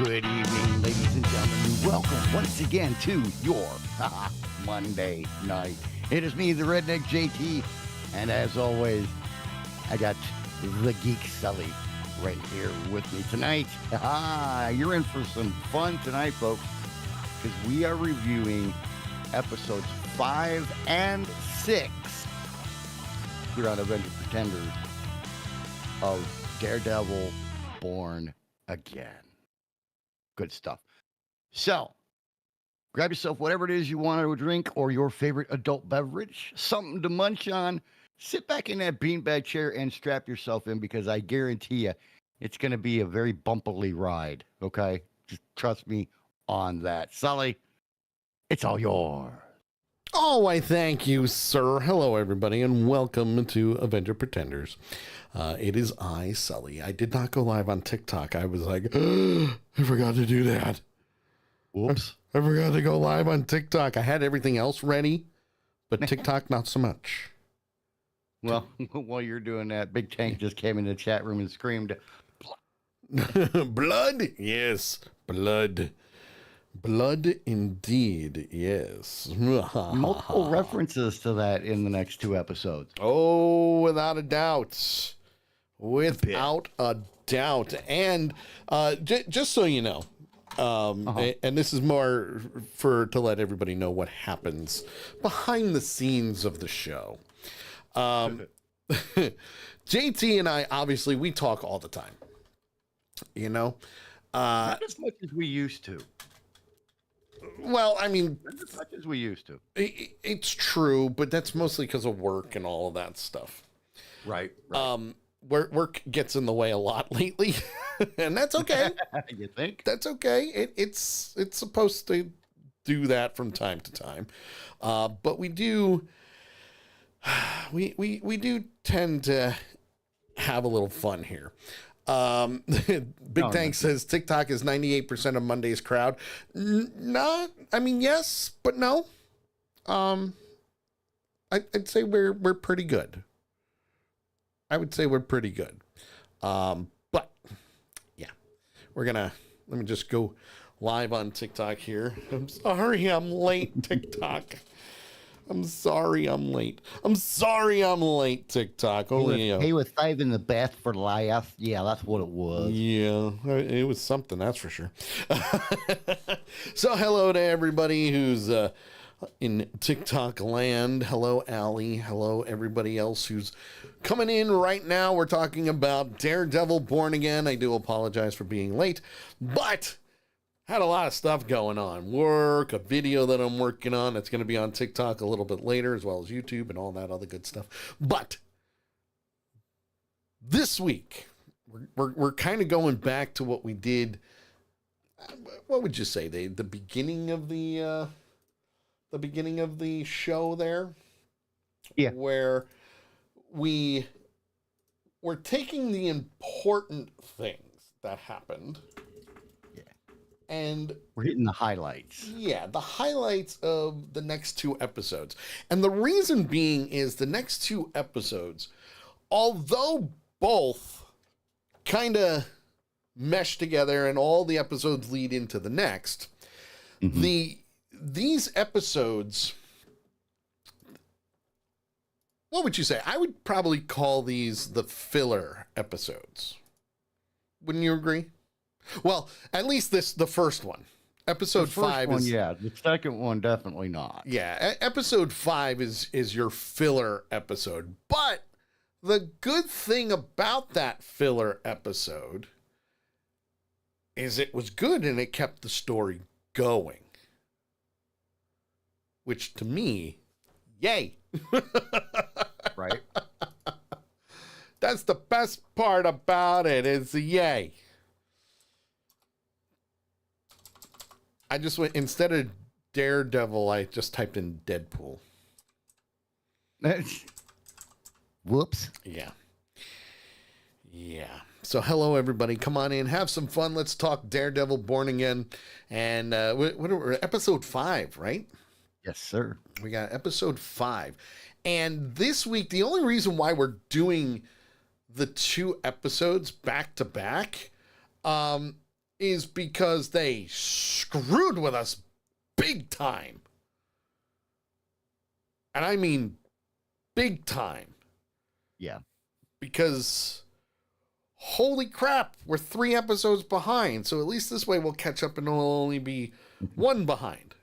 Good evening, ladies and gentlemen. Welcome once again to your Monday night. It is me, the Redneck JT, and as always, I got the Geek Sully right here with me tonight. You're in for some fun tonight, folks, because we are reviewing episodes 5 and 6 here on Avenger Pretenders of Daredevil Born Again. Good stuff. So, grab yourself whatever it is you want to drink or your favorite adult beverage, something to munch on. Sit back in that beanbag chair and strap yourself in because I guarantee you it's going to be a very bumpily ride. Okay? Just trust me on that. Sully, it's all yours. Oh, I thank you, sir. Hello, everybody, and welcome to Avenger Pretenders. It is I, Sully. I did not go live on TikTok. I was like, I forgot to do that. Whoops. I forgot to go live on TikTok. I had everything else ready, but TikTok, not so much. Well, while you're doing that, Big Tank just came in the chat room and screamed, Blood? Yes, blood. Blood indeed, yes. multiple references to that in the next two episodes. Oh, without a doubt. Without a doubt. And just so you know, and this is more to let everybody know what happens behind the scenes of the show. JT and I, obviously, we talk all the time. You know? Not as much as we used to. Well, I mean, Not as much as we used to. It's true, but that's mostly because of work and all of that stuff. Right. Work gets in the way a lot lately, and that's okay. You think? That's okay. It's supposed to do that from time to time, but we do we do tend to have a little fun here. Big Tank says TikTok is 98% of Monday's crowd. Yes, but no. I'd say we're pretty good. I would say we're pretty good. But yeah, let me just go live on TikTok here. I'm sorry I'm late, TikTok. I'm sorry I'm late, TikTok. He was saving the best for last. Yeah, that's what it was. Yeah, it was something, that's for sure. So hello to everybody who's in TikTok land. Hello, Allie. Hello, everybody else who's coming in right now. We're talking about Daredevil Born Again. I do apologize for being late, but had a lot of stuff going on. Work, a video that I'm working on that's going to be on TikTok a little bit later, as well as YouTube and all that other good stuff. But this week, we're kind of going back to what we did. What would you say? The beginning of the show there? Yeah. Where we're taking the important things that happened. And we're hitting the highlights. Yeah, the highlights of the next two episodes. And the reason being is the next two episodes, although both kind of mesh together and all the episodes lead into the next, these episodes, what would you say? I would probably call these the filler episodes. Wouldn't you agree? Well, at least the first one. Episode 5 is... Yeah, the second one, definitely not. Yeah, episode 5 is your filler episode. But the good thing about that filler episode is it was good and it kept the story going. Which, to me, yay! Right? That's the best part about it, is the yay. I just went, instead of Daredevil, I just typed in Deadpool. Whoops. Yeah. So hello, everybody. Come on in. Have some fun. Let's talk Daredevil Born Again. And what are we, episode 5, right? Yes, sir. We got episode 5. And this week, the only reason why we're doing the two episodes back to back is because they screwed with us big time. And I mean big time. Yeah. Because holy crap, we're 3 episodes behind. So at least this way we'll catch up and it'll only be 1 behind.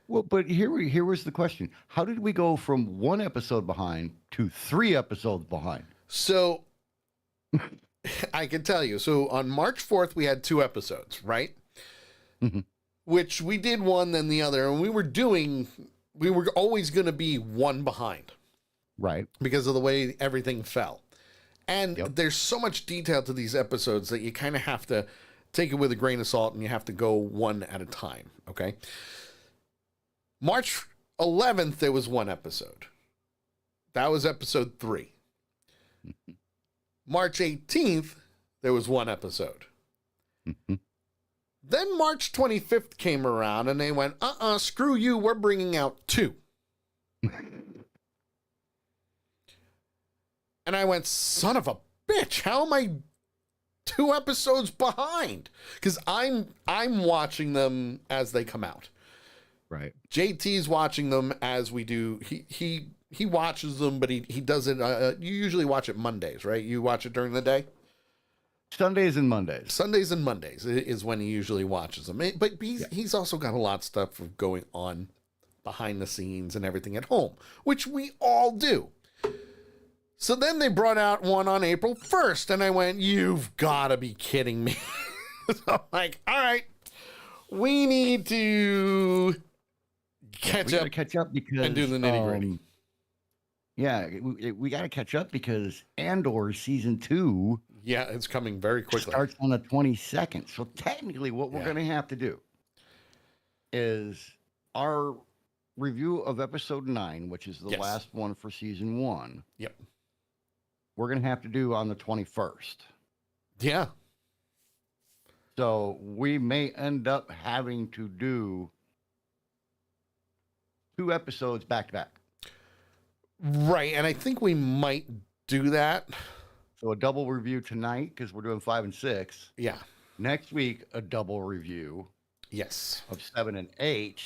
Well, but here was the question. How did we go from 1 episode behind to 3 episodes behind? So I can tell you. So on March 4th, we had 2 episodes, right? Mm-hmm. Which we did one, then the other. And we were always going to be 1 behind. Right. Because of the way everything fell. And Yep. there's so much detail to these episodes that you kind of have to take it with a grain of salt and you have to go 1 at a time. Okay. March 11th, there was 1 episode. That was episode 3. March 18th, there was 1 episode. Mm-hmm. Then March 25th came around and they went, screw you, we're bringing out 2. And I went, son of a bitch, how am I 2 episodes behind? Because I'm watching them as they come out. Right. JT's watching them as we do. He watches them, but he does it. You usually watch it Mondays, right? You watch it during the day? Sundays and Mondays. Sundays and Mondays is when he usually watches them. But he's also got a lot of stuff going on behind the scenes and everything at home, which we all do. So then they brought out one on April 1st, and I went, you've got to be kidding me. So I'm like, all right, we need to catch up because and do the nitty-gritty. Yeah, we got to catch up because Andor season 2. Yeah, it's coming very quickly. Starts on the 22nd. So technically, what we're going to have to do is our review of episode 9, which is the last one for season 1. Yep. We're going to have to do on the 21st. Yeah. So we may end up having to do 2 episodes back to back. Right. And I think we might do that. So a double review tonight because we're doing 5 and 6. Yeah. Next week, a double review. Yes. Of 7 and 8.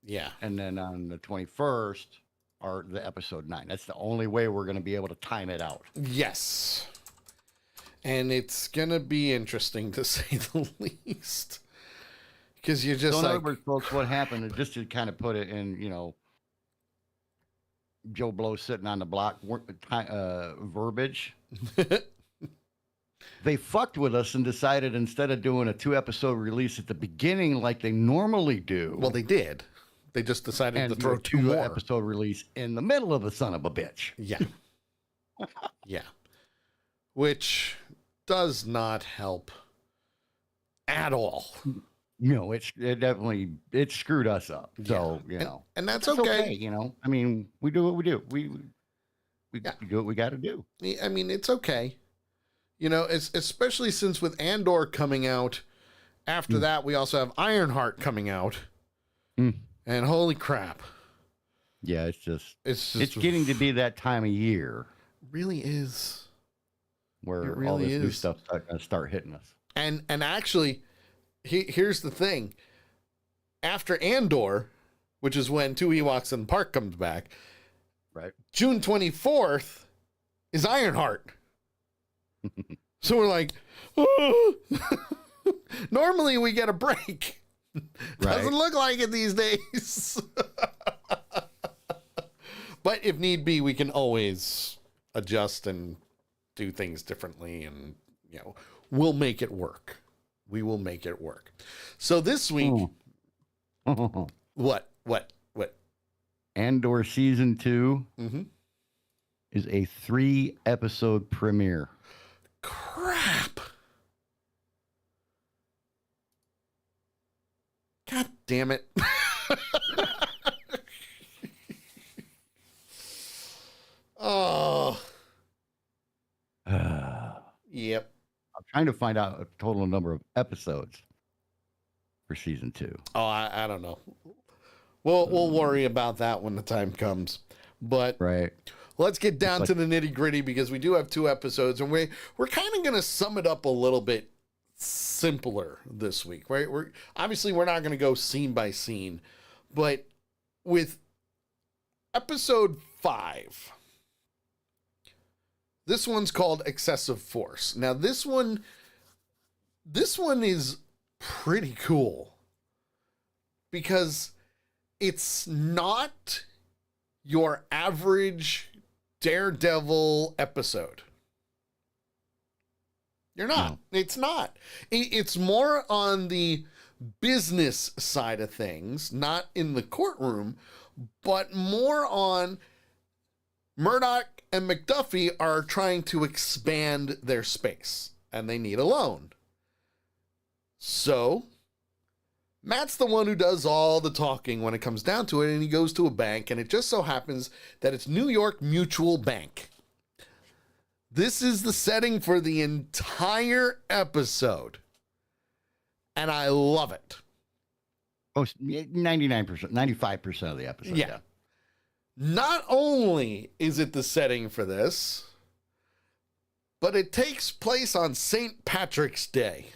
Yeah. And then on the 21st, are the episode 9. That's the only way we're going to be able to time it out. Yes. And it's going to be interesting to say the least. Because you're just so in other words, folks, what happened, just to kind of put it in, Joe Blow sitting on the block verbiage. They fucked with us and decided instead of doing a 2-episode release at the beginning like they normally do. Well, they did. They just decided to throw 2 more. Episode release in the middle of the son of a bitch. Yeah. Yeah. Which does not help at all. No, it definitely screwed us up. So, and that's okay. I mean, we do what we do. We do what we got to do. I mean, it's okay. Especially since with Andor coming out, after that, we also have Ironheart coming out. And holy crap. Yeah, it's getting to be that time of year. Really is. Where all this new stuff's going to start hitting us. And actually, here's the thing. After Andor, which is when 2 Ewoks in the Park comes back, right? June 24th is Ironheart. So we're like, oh. Normally we get a break. Doesn't look like it these days. But if need be, we can always adjust and do things differently, and we'll make it work. We will make it work. So this week, what? Andor season 2 is a 3-episode premiere. Crap. God damn it. Oh. Yep. I'm trying to find out a total number of episodes for season 2. Oh, I don't know. We'll worry about that when the time comes. But let's get down to the nitty gritty because we do have 2 episodes, and we're kind of going to sum it up a little bit simpler this week, right? We're not going to go scene by scene, but with episode 5, this one's called Excessive Force. Now this one is pretty cool because it's not your average Daredevil episode. You're not. No. It's not. It's more on the business side of things, not in the courtroom, but more on Murdoch and McDuffie are trying to expand their space and they need a loan. So Matt's the one who does all the talking when it comes down to it, and he goes to a bank, and it just so happens that it's New York Mutual Bank. This is the setting for the entire episode, and I love it. Oh, 99%, 95% of the episode. Yeah. Not only is it the setting for this, but it takes place on St. Patrick's Day.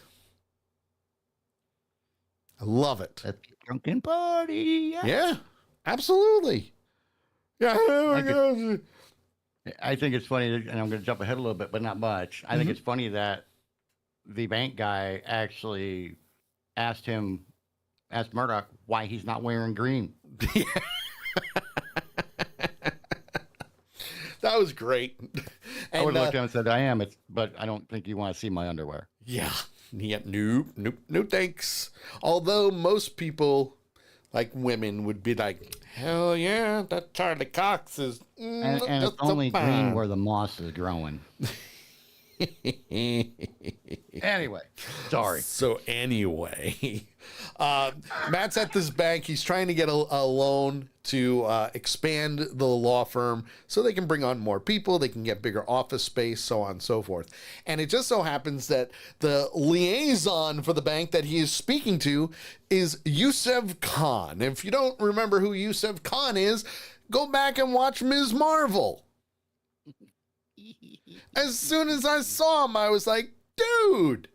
I love it. A drunken party. Yeah, absolutely. Yeah. I think it's funny, and I'm going to jump ahead a little bit, but not much. I think it's funny that the bank guy actually asked Murdoch why he's not wearing green. That was great. And, I would have looked at him and said, I am, but I don't think you want to see my underwear. Yeah. Nope, thanks. Although most people, like women, would be like, hell yeah, that Charlie Cox is... and it's only green where the moss is growing. Anyway, sorry. So anyway, Matt's at this bank. He's trying to get a loan to expand the law firm so they can bring on more people, they can get bigger office space, so on and so forth. And it just so happens that the liaison for the bank that he is speaking to is Yusuf Khan. If you don't remember who Yusuf Khan is, go back and watch Ms. Marvel. As soon as I saw him, I was like, dude,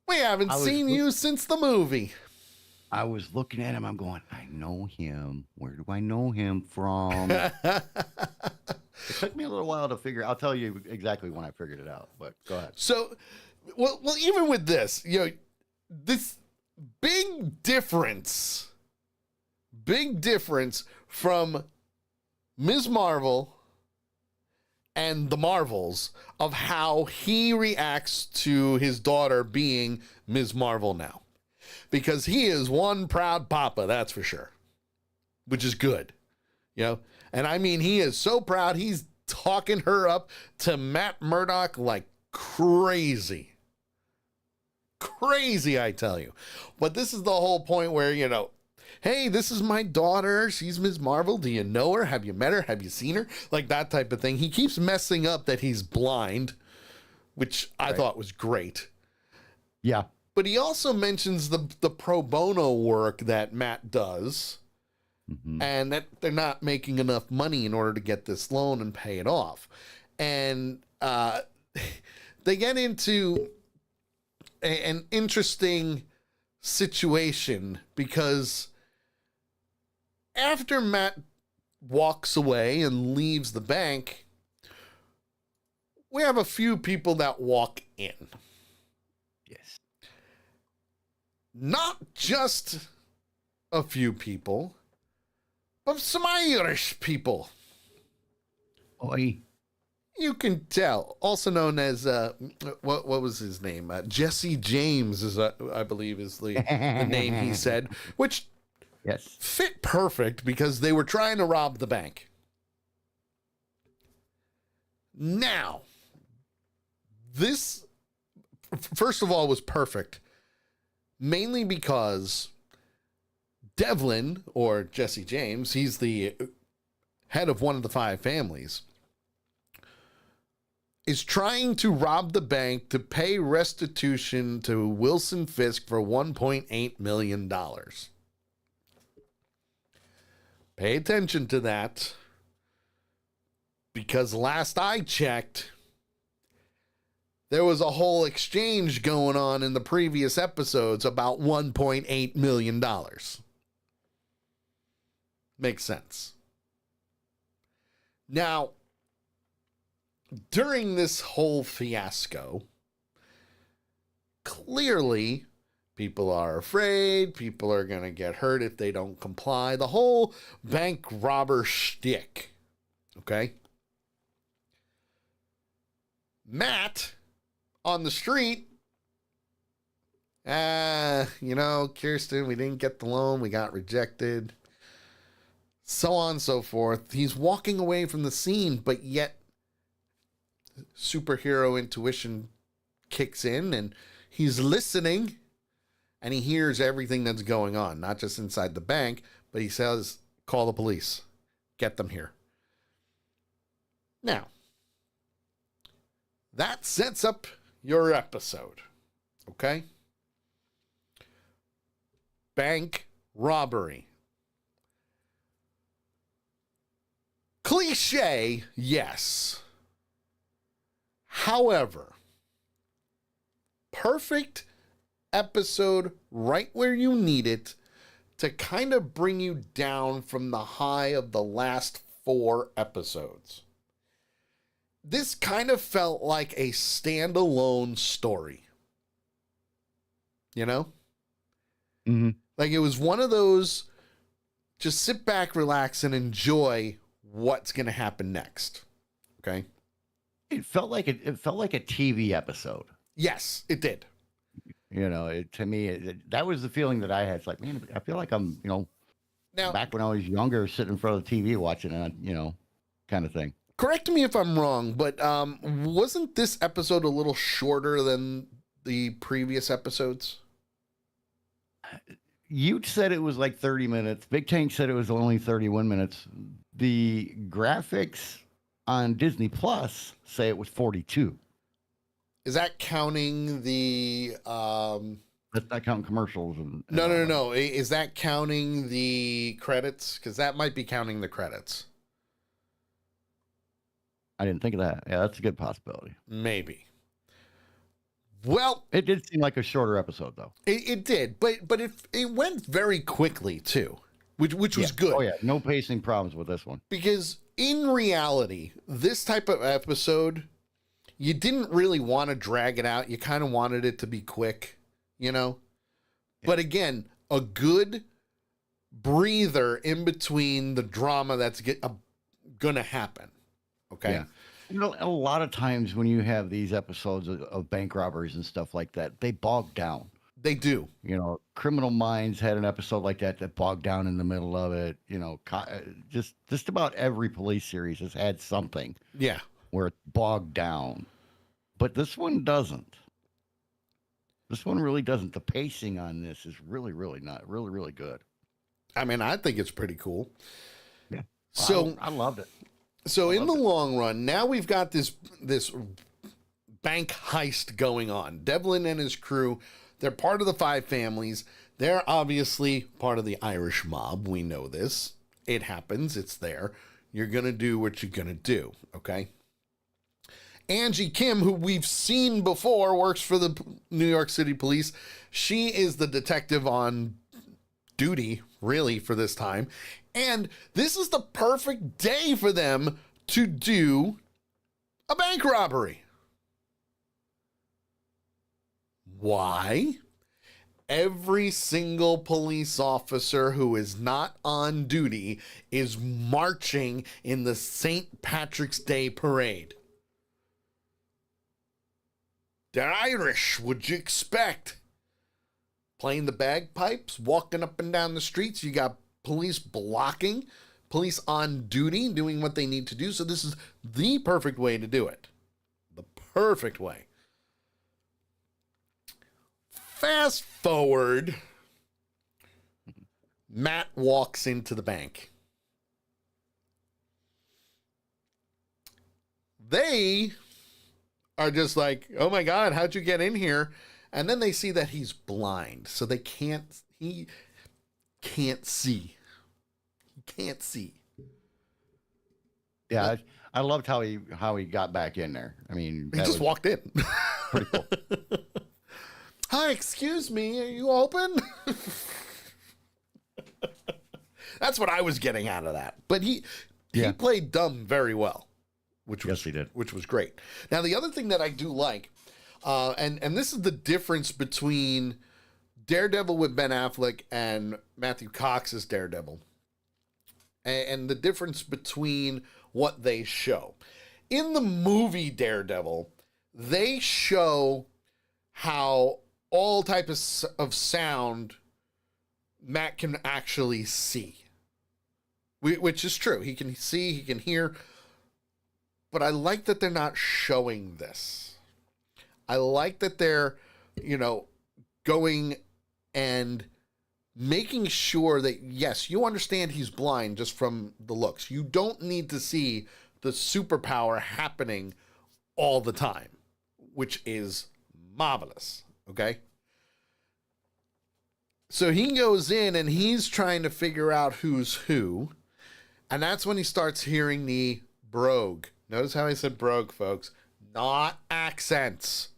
we haven't seen you since the movie. I was looking at him. I'm going, I know him. Where do I know him from? It took me a little while to figure. I'll tell you exactly when I figured it out, but go ahead. So, well, even with this, this big difference from Ms. Marvel and the Marvels of how he reacts to his daughter being Ms. Marvel now. Because he is one proud papa, that's for sure. Which is good. And I mean, he is so proud, he's talking her up to Matt Murdock like crazy. Crazy, I tell you. But this is the whole point where, hey, this is my daughter. She's Ms. Marvel. Do you know her? Have you met her? Have you seen her? Like that type of thing. He keeps messing up that he's blind, which I thought was great. Yeah. But he also mentions the pro bono work that Matt does, and that they're not making enough money in order to get this loan and pay it off. And they get into an interesting situation because after Matt walks away and leaves the bank, we have a few people that walk in. Yes. Not just a few people, but some Irish people. Oi. You can tell. Also known as, what was his name? Jesse James, I believe is the name he said, which fit perfect because they were trying to rob the bank. Now, this, first of all, was perfect. Mainly because Devlin, or Jesse James, he's the head of one of the 5 families, is trying to rob the bank to pay restitution to Wilson Fisk for $1.8 million. Pay attention to that, because last I checked, there was a whole exchange going on in the previous episodes about $1.8 million. Makes sense. Now, during this whole fiasco, clearly people are afraid, people are going to get hurt if they don't comply. The whole bank robber shtick. Okay? Matt on the street, Kirsten, we didn't get the loan, we got rejected, so on and so forth. He's walking away from the scene, but yet superhero intuition kicks in and he's listening and he hears everything that's going on, not just inside the bank, but he says, call the police, get them here. Now, that sets up your episode, okay? Bank robbery. Cliche, yes. However, perfect episode right where you need it to kind of bring you down from the high of the last 4 episodes. This kind of felt like a standalone story. You know? Mm-hmm. Like it was one of those, just sit back, relax, and enjoy what's going to happen next. Okay? It felt like a TV episode. Yes, it did. To me, that was the feeling that I had. It's like, man, I feel like I'm, Now, back when I was younger, sitting in front of the TV watching it, kind of thing. correct me if I'm wrong, but wasn't this episode a little shorter than the previous episodes? You said it was like 30 minutes. Big Tank said it was only 31 minutes. The graphics on Disney Plus say it was 42. Is that counting the... That's not counting commercials. No. Is that counting the credits? Because that might be counting the credits. I didn't think of that. Yeah, that's a good possibility. Maybe. Well, it did seem like a shorter episode, though. It did, but it went very quickly too, which was good. Oh yeah, no pacing problems with this one. Because in reality, this type of episode, you didn't really want to drag it out. You kind of wanted it to be quick, Yeah. But again, a good breather in between the drama that's gonna happen. Okay. Yeah. A lot of times when you have these episodes of bank robberies and stuff like that, they bog down. They do. Criminal Minds had an episode like that bogged down in the middle of it. Just about every police series has had something. Yeah. Where it bogged down. But this one doesn't. This one really doesn't. The pacing on this is really, really not really good. I mean, I think it's pretty cool. Yeah. So I loved it. So in the long run, now we've got this bank heist going on. Devlin and his crew, they're part of the 5 families. They're obviously part of the Irish mob. We know this. It happens. It's there. You're going to do what you're going to do, okay? Angie Kim, who we've seen before, works for the New York City Police. She is the detective on duty, really, for this time. And this is the perfect day for them to do a bank robbery. Why? Every single police officer who is not on duty is marching in the St. Patrick's Day parade. They're Irish, what'd you expect? Playing the bagpipes, walking up and down the streets. You got police blocking, police on duty, doing what they need to do. So this is the perfect way to do it. The perfect way. Fast forward. Matt walks into the bank. They are just like, oh my God, how'd you get in here? And then they see that he's blind. So he can't see. He can't see. Yeah, I loved how he got back in there. I mean, he just walked in. Pretty cool. Hi, excuse me, are you open? That's what I was getting out of that. But he played dumb very well, Yes, he did. which was great. Now, the other thing that I do like, and this is the difference between Daredevil with Ben Affleck and Matthew Cox's Daredevil, and the difference between what they show. In the movie Daredevil, they show how all types of sound Matt can actually see, which is true. He can see, he can hear, but I like that they're not showing this. I like that they're, going and making sure that, yes, you understand he's blind just from the looks. You don't need to see the superpower happening all the time, which is marvelous, okay? So he goes in and he's trying to figure out who's who, and that's when he starts hearing the brogue. Notice how I said brogue, folks. Not accents.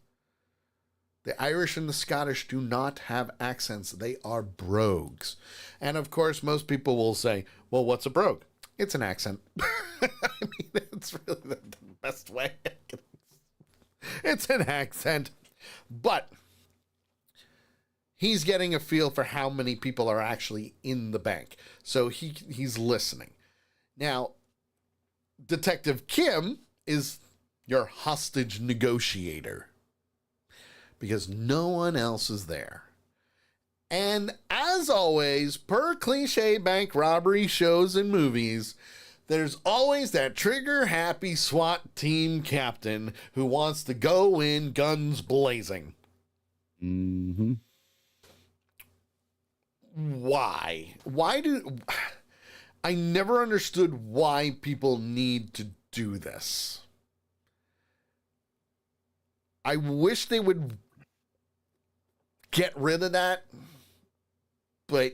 The Irish and the Scottish do not have accents. They are brogues. And of course, most people will say, well, what's a brogue? It's an accent. I mean, it's really the best way. It's an accent. But he's getting a feel for how many people are actually in the bank. So he's listening. Now, Detective Kim is your hostage negotiator, because no one else is there. And as always, per cliche bank robbery shows and movies, there's always that trigger-happy SWAT team captain who wants to go in guns blazing. Mm-hmm. Why? I never understood why people need to do this. I wish they would get rid of that, but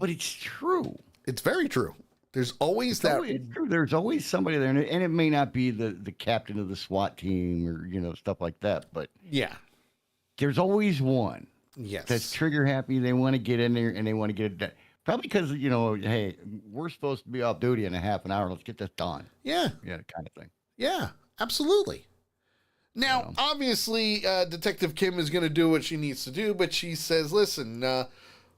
it's true. It's very true. There's always that. It's true. There's always somebody there, and it may not be the captain of the SWAT team or stuff like that, but yeah, there's always one. Yes, that's trigger happy. They want to get in there and they want to get it done. Probably because hey, we're supposed to be off duty in a half an hour. Let's get this done. Yeah, kind of thing. Yeah, absolutely. Now, obviously, Detective Kim is going to do what she needs to do, but she says, listen,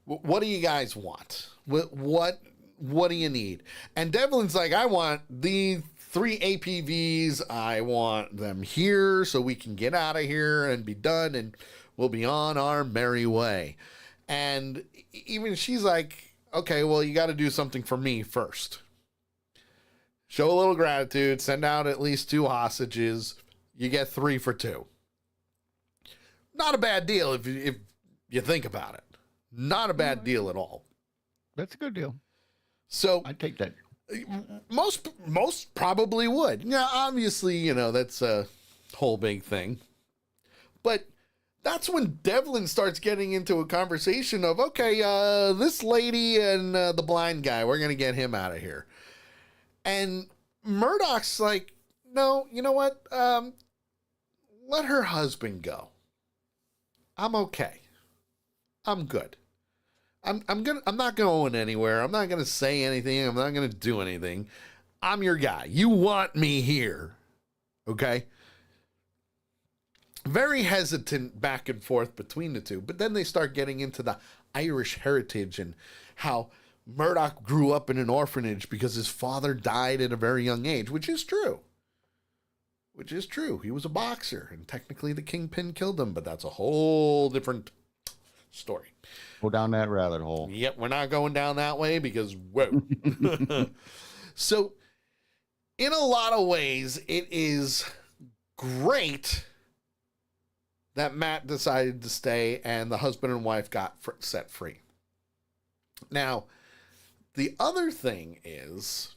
what do you guys want? What do you need? And Devlin's like, I want the 3 APVs. I want them here so we can get out of here and be done, and we'll be on our merry way. And even she's like, okay, well, you got to do something for me first. Show a little gratitude, send out at least 2 hostages. You get 3 for 2. Not a bad deal if you think about it. Not a bad deal at all. That's a good deal. So I'd take that. Most probably would. Yeah, obviously, that's a whole big thing. But that's when Devlin starts getting into a conversation of, okay, this lady and the blind guy, we're going to get him out of here. And Murdoch's like, no, you know what? Let her husband go. I'm okay. I'm good. I'm not going anywhere. I'm not going to say anything. I'm not going to do anything. I'm your guy. You want me here. Okay? Very hesitant back and forth between the two. But then they start getting into the Irish heritage and how Murdoch grew up in an orphanage because his father died at a very young age, which is true. Which is true. He was a boxer, and technically the Kingpin killed him, but that's a whole different story. Go down that rabbit hole. Yep, we're not going down that way because, whoa. So, in a lot of ways, it is great that Matt decided to stay and the husband and wife got set free. Now, the other thing is,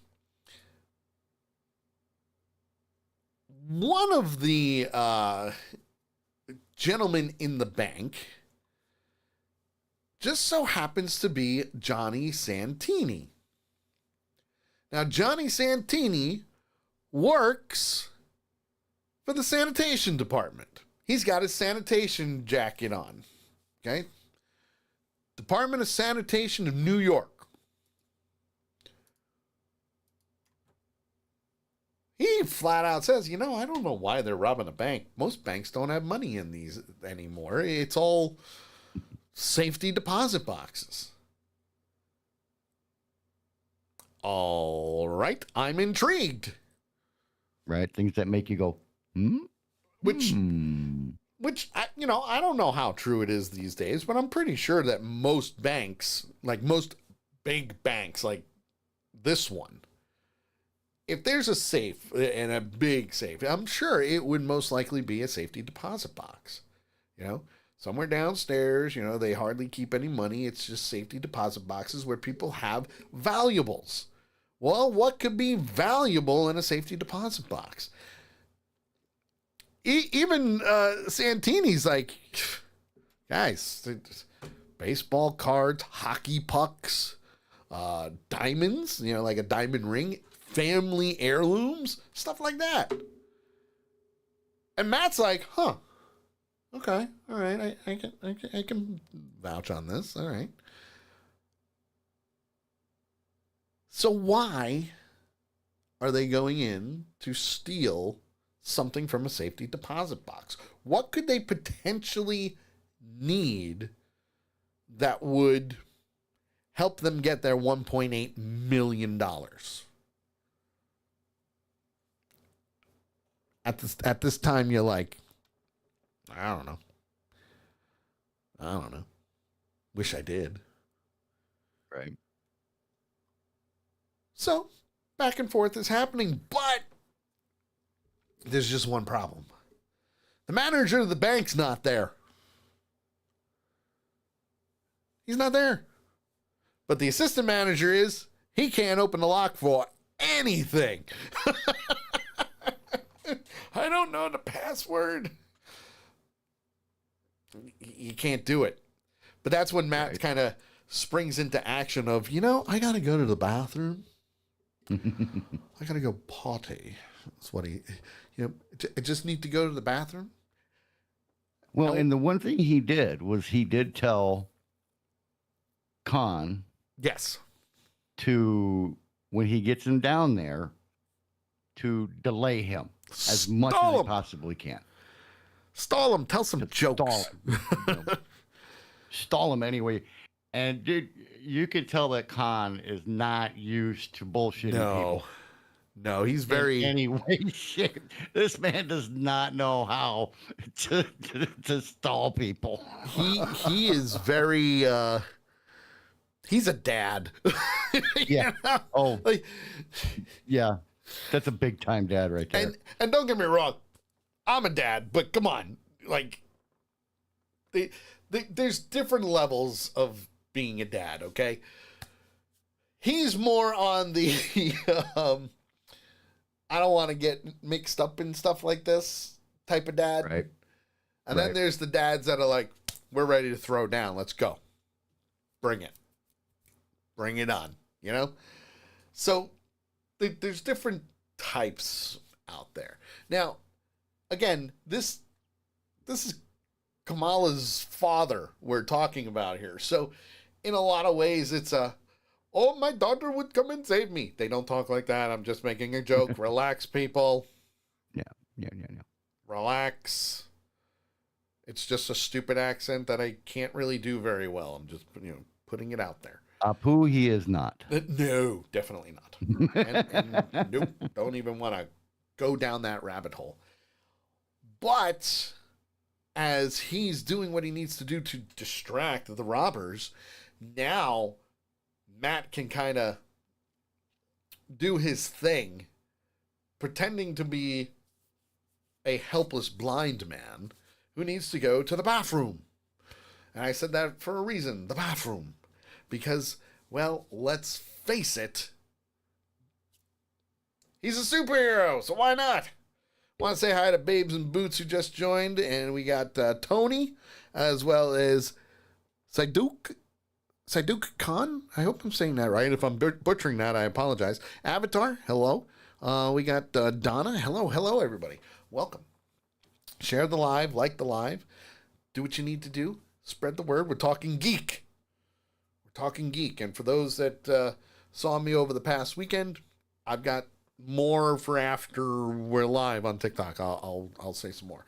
one of the gentlemen in the bank just so happens to be Johnny Santini. Now, Johnny Santini works for the sanitation department. He's got his sanitation jacket on. Okay? Department of Sanitation of New York. He flat out says, I don't know why they're robbing a bank. Most banks don't have money in these anymore. It's all safety deposit boxes. All right, I'm intrigued. Right, things that make you go, Which I don't know how true it is these days, but I'm pretty sure that most banks, like most big banks like this one, if there's a safe and a big safe, I'm sure it would most likely be a safety deposit box. Somewhere downstairs, they hardly keep any money. It's just safety deposit boxes where people have valuables. Well, what could be valuable in a safety deposit box? Even Santini's like, guys, baseball cards, hockey pucks, diamonds, like a diamond ring, family heirlooms, stuff like that. And Matt's like, okay, all right, I can vouch on this, all right. So why are they going in to steal something from a safety deposit box? What could they potentially need that would help them get their $1.8 million? At this time, you're like, I don't know. Wish I did. right. So, back and forth is happening, but there's just one problem. The manager of the bank's not there. He's not there. But the assistant manager is. He can't open the lock for anything. I don't know the password. You can't do it. But that's when Matt kind of springs into action of, I got to go to the bathroom. I got to go potty. That's what I just need to go to the bathroom. Well, and the one thing he did was he did tell Khan. Yes. To, when he gets him down there, to delay him as much as he possibly can. Stall him. Tell some jokes. Stall him. Stall him anyway. And dude, you could tell that Khan is not used to bullshitting people. No, he's very... Anyway, shit. This man does not know how to stall people. He is very... he's a dad. Yeah. Oh, yeah. That's a big time dad right there. And don't get me wrong, I'm a dad, but come on, there's different levels of being a dad. Okay, he's more on the I don't want to get mixed up in stuff like this type of dad. Right. And then there's the dads that are like, we're ready to throw down. Let's go. Bring it. Bring it on. So there's different types out there. Now, again, this is Kamala's father we're talking about here. So in a lot of ways, it's my daughter would come and save me. They don't talk like that. I'm just making a joke. Relax, people. Yeah. Relax. It's just a stupid accent that I can't really do very well. I'm just, putting it out there. Apu, he is not. No, definitely not. and nope, don't even want to go down that rabbit hole. But as he's doing what he needs to do to distract the robbers, now Matt can kind of do his thing, pretending to be a helpless blind man who needs to go to the bathroom. And I said that for a reason, the bathroom. Because, well, let's face it, he's a superhero, so why not? Want to say hi to Babes and Boots who just joined, and we got Tony, as well as Saiduk Khan. I hope I'm saying that right. If I'm butchering that, I apologize. Avatar, hello. We got Donna. Hello, everybody. Welcome. Share the live, like the live, do what you need to do. Spread the word. We're talking geek. We're talking geek. And for those that saw me over the past weekend, I've got more for after we're live on TikTok. I'll say some more.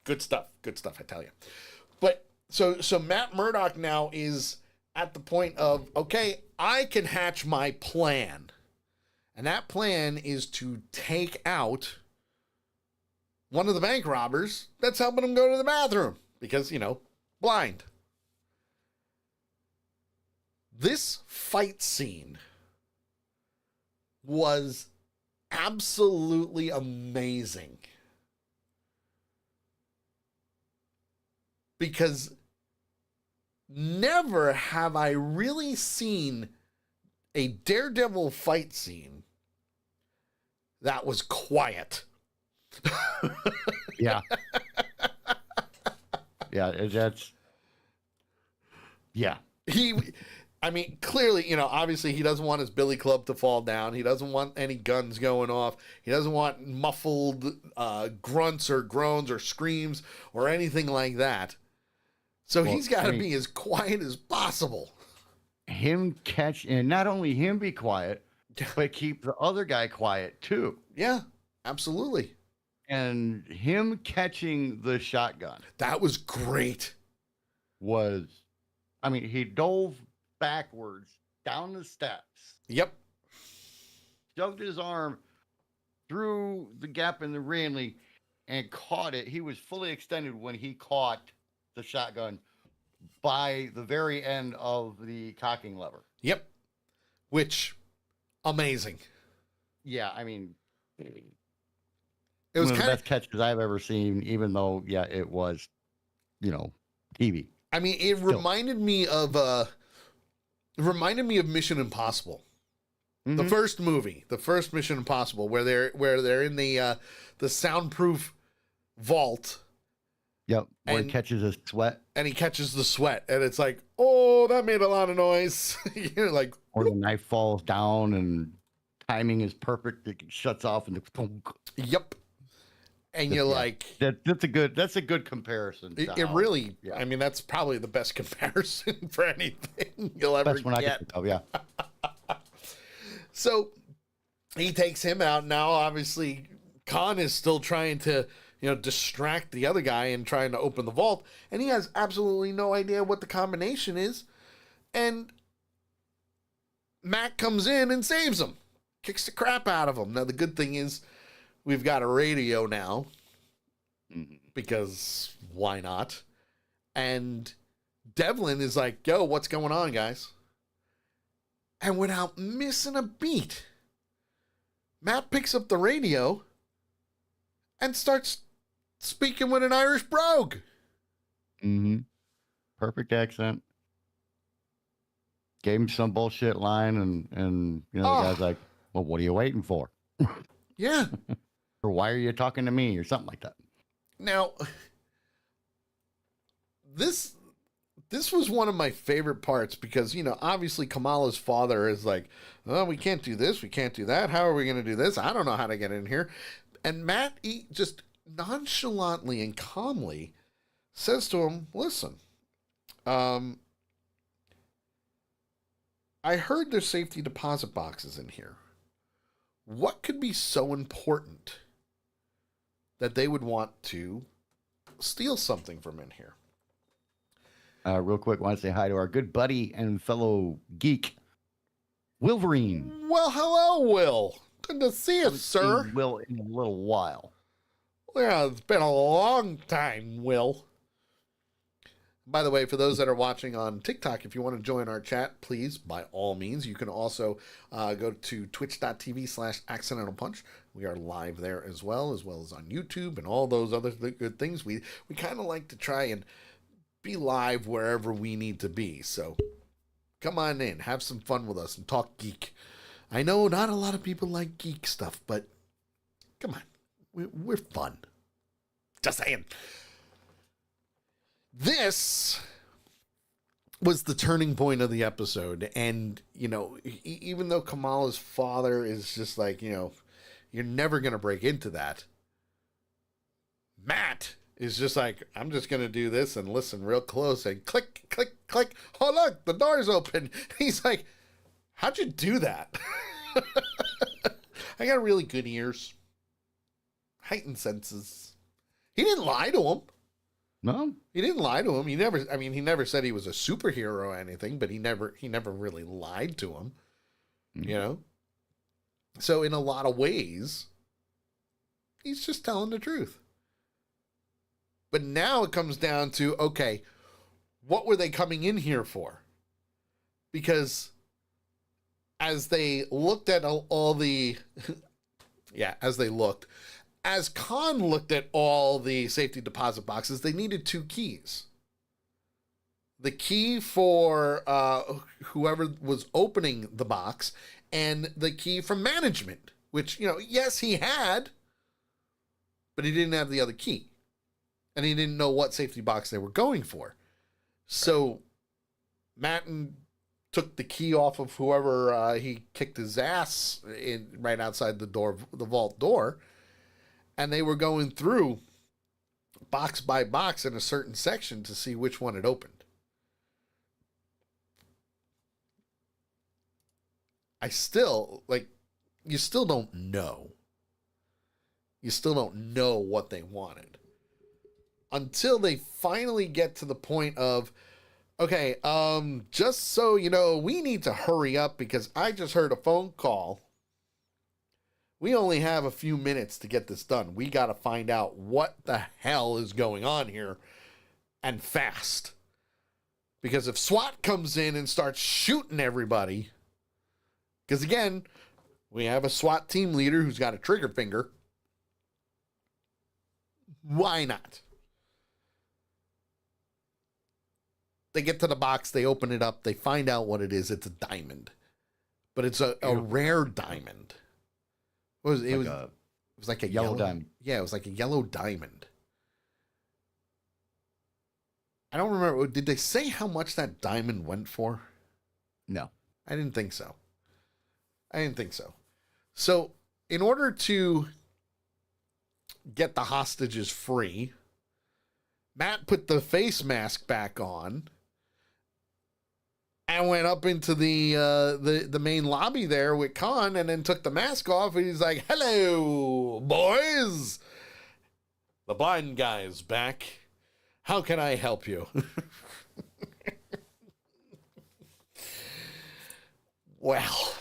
Good stuff. Good stuff, I tell you. But so Matt Murdock now is at the point of, okay, I can hatch my plan. And that plan is to take out one of the bank robbers that's helping him go to the bathroom because, blind. This fight scene was absolutely amazing. Because never have I really seen a Daredevil fight scene that was quiet. Yeah. Yeah. Clearly, obviously he doesn't want his billy club to fall down. He doesn't want any guns going off. He doesn't want muffled grunts or groans or screams or anything like that. So he's got to be as quiet as possible. And not only him be quiet, but keep the other guy quiet too. Yeah, absolutely. And him catching the shotgun. That was great. He dove backwards down the steps. Yep. Shoved his arm through the gap in the railing and caught it. He was fully extended when he caught the shotgun by the very end of the cocking lever. Yep. Which, amazing. Yeah, it was one of the best catches I've ever seen, even though, it was, TV. It reminded me of Mission Impossible. Mm-hmm. The first movie, the first Mission Impossible, where they're in the soundproof vault. Yep, where he catches his sweat. And he catches the sweat, and it's like, oh, that made a lot of noise. You're like, or the knife falls down, and timing is perfect. It shuts off, and yep. And you're like, that's a good comparison. It really, that's probably the best comparison for anything you'll ever best one get. I can think of, yeah. So he takes him out. Now, obviously, Khan is still trying to, distract the other guy and trying to open the vault. And he has absolutely no idea what the combination is. And Matt comes in and saves him. Kicks the crap out of him. Now, the good thing is we've got a radio now. Because why not? And Devlin is like, yo, what's going on, guys? And without missing a beat, Matt picks up the radio and starts speaking with an Irish brogue. Mm-hmm. Perfect accent. Gave him some bullshit line, and the guy's like, well, what are you waiting for? Yeah. Or why are you talking to me? Or something like that. Now, this was one of my favorite parts because, obviously Kamala's father is like, oh, we can't do this. We can't do that. How are we going to do this? I don't know how to get in here. And Matt just nonchalantly and calmly says to him, listen, I heard there's safety deposit boxes in here. What could be so important that they would want to steal something from in here? Real quick, I want to say hi to our good buddy and fellow geek, Wolverine. Well, hello, Will. Good to see you, sir. Will in a little while. Yeah, it's been a long time, Will. By the way, for those that are watching on TikTok, if you want to join our chat, please, by all means. You can also go to twitch.tv/accidentalpunch. We are live there as well as on YouTube and all those other good things. We kind of like to try and be live wherever we need to be. So come on in, have some fun with us and talk geek. I know not a lot of people like geek stuff, but come on, we're fun. Just saying. This was the turning point of the episode. And, even though Kamala's father is just like, you're never going to break into that, Matt He's just like, I'm just going to do this and listen real close and click, click, click. Oh, look, the door's open. He's like, how'd you do that? I got really good ears. Heightened senses. He didn't lie to him. No, He didn't lie to him. He never said he was a superhero or anything, but he never really lied to him. Mm-hmm. You know? So in a lot of ways, he's just telling the truth. But now it comes down to, okay, what were they coming in here for? Because as they looked at all the, as Khan looked at all the safety deposit boxes, they needed 2 keys. The key for whoever was opening the box and the key from management, which, yes, he had, but he didn't have the other key. And he didn't know what safety box they were going for. So Matten took the key off of whoever he kicked his ass in right outside the door, the vault door, and they were going through box by box in a certain section to see which one had opened. You still don't know. You still don't know what they wanted. Until they finally get to the point of, okay, just so you know, we need to hurry up because I just heard a phone call. We only have a few minutes to get this done. We got to find out what the hell is going on here, and fast. Because if SWAT comes in and starts shooting everybody, because again, we have a SWAT team leader who's got a trigger finger. Why not? They get to the box, they open it up, they find out what it is. It's a diamond. But it's a rare diamond. It was like a yellow diamond. Yeah, it was like a yellow diamond. I don't remember. Did they say how much that diamond went for? no. I didn't think so. So, in order to get the hostages free, Matt put the face mask back on and went up into the main lobby there with Khan, and then took the mask off, and he's like, "Hello, boys. The blind guy's back. How can I help you?" Well,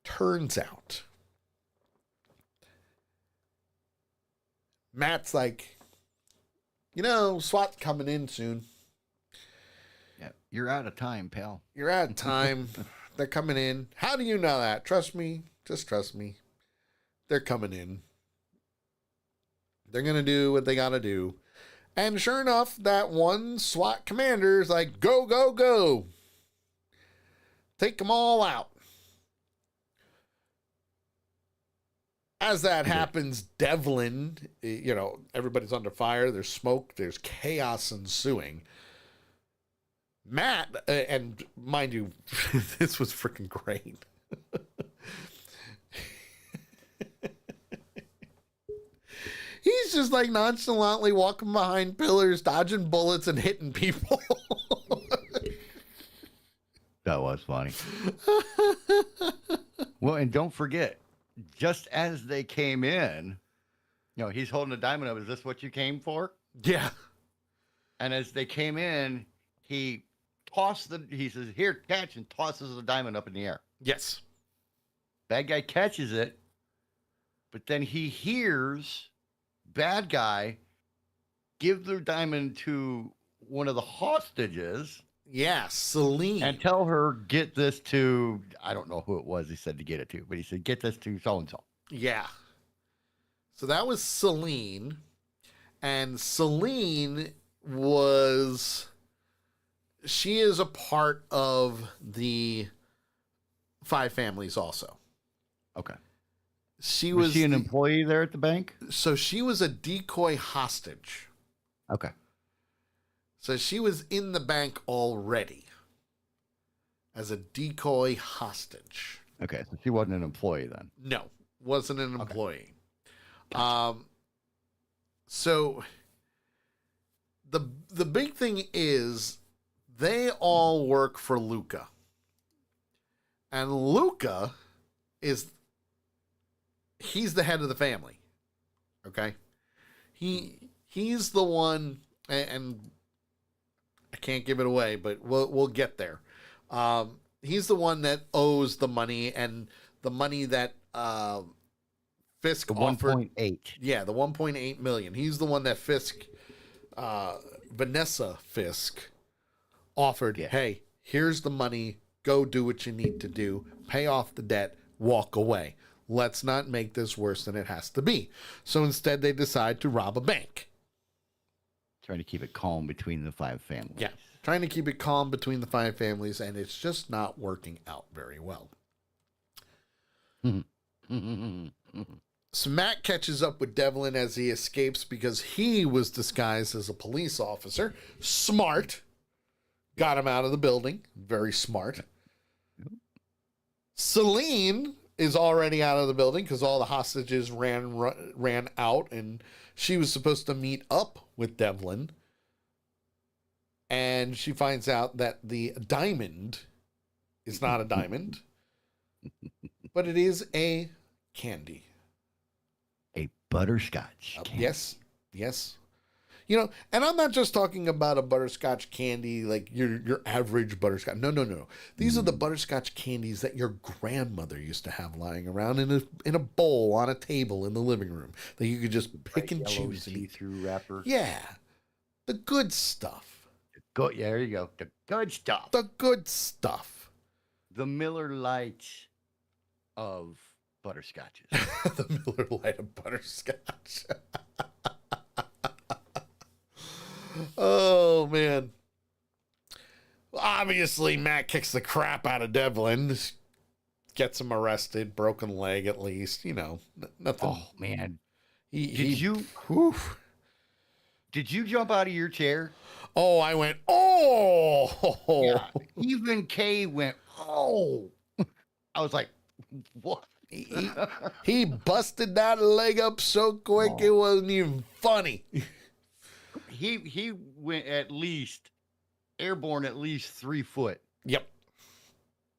turns out Matt's like, SWAT's coming in soon. Yeah, you're out of time, pal. You're out of time. They're coming in. How do you know that? Trust me. Just trust me. They're coming in. They're going to do what they got to do. And sure enough, that one SWAT commander is like, go, go, go. Take them all out. As that happens, Devlin, everybody's under fire. There's smoke. There's chaos ensuing. Matt, and mind you, this was freaking great. He's just like nonchalantly walking behind pillars, dodging bullets, and hitting people. That was funny. Well, and don't forget, just as they came in, he's holding a diamond up. Is this what you came for? Yeah. And as they came in, he says, "Here, catch," and tosses the diamond up in the air. Yes. Bad guy catches it, but then he hears bad guy give the diamond to one of the hostages. Yeah, Celine. And tell her, get this to, I don't know who it was he said to get it to, but he said, get this to so-and-so. Yeah. So that was Celine. And Celine she is a part of the Five Families also. Okay. Was she an employee there at the bank? So she was a decoy hostage. Okay. So she was in the bank already as a decoy hostage. Okay, so she wasn't an employee then? No, wasn't an employee. Gotcha. So the big thing is they all work for Luca. And Luca he's the head of the family. Okay? He's the one, and I can't give it away, but we'll get there. He's the one that owes the money, and the money that Fisk offered. 1.8. Yeah, the 1.8 million. He's the one that Fisk, Vanessa Fisk, offered. Yeah. Hey, here's the money. Go do what you need to do. Pay off the debt. Walk away. Let's not make this worse than it has to be. So instead, they decide to rob a bank. Trying to keep it calm between the 5 families. Yeah, trying to keep it calm between the 5 families, and it's just not working out very well. So Matt catches up with Devlin as he escapes because he was disguised as a police officer. Smart. Got him out of the building. Very smart. Celine is already out of the building because all the hostages ran out, and she was supposed to meet up with Devlin. And she finds out that the diamond is not a diamond, but it is a candy. A butterscotch candy. Yes. You know, and I'm not just talking about a butterscotch candy like your average butterscotch. No. These are the butterscotch candies that your grandmother used to have lying around in a bowl on a table in the living room that you could just pick and choose. See-through wrapper. Yeah, the good stuff. Yeah, there you go. The good stuff. The good stuff. The Miller Lite of butterscotches. The Miller Lite of butterscotch. Oh, man. Obviously, Matt kicks the crap out of Devlin. Gets him arrested. Broken leg, at least. You know, nothing. Oh, man. Did you jump out of your chair? Oh, I went, oh. Yeah. Even Kay went, oh. I was like, what? He busted that leg up so quick, it wasn't even funny. He went at least airborne at least 3 foot. Yep.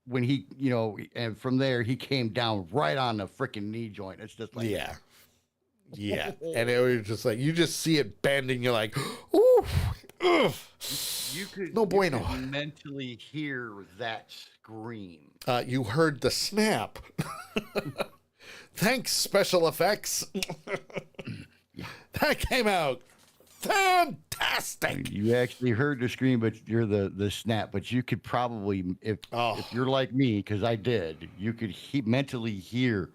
When he, and from there he came down right on the freaking knee joint. It's just like, yeah. And it was just like, you just see it bending. You're like, ooh, ugh. You could mentally hear that scream. You heard the snap. Thanks, special effects. That came out fantastic. You actually heard the scream, but you're the snap. But you could probably, if you're like me, because I did, you could mentally hear.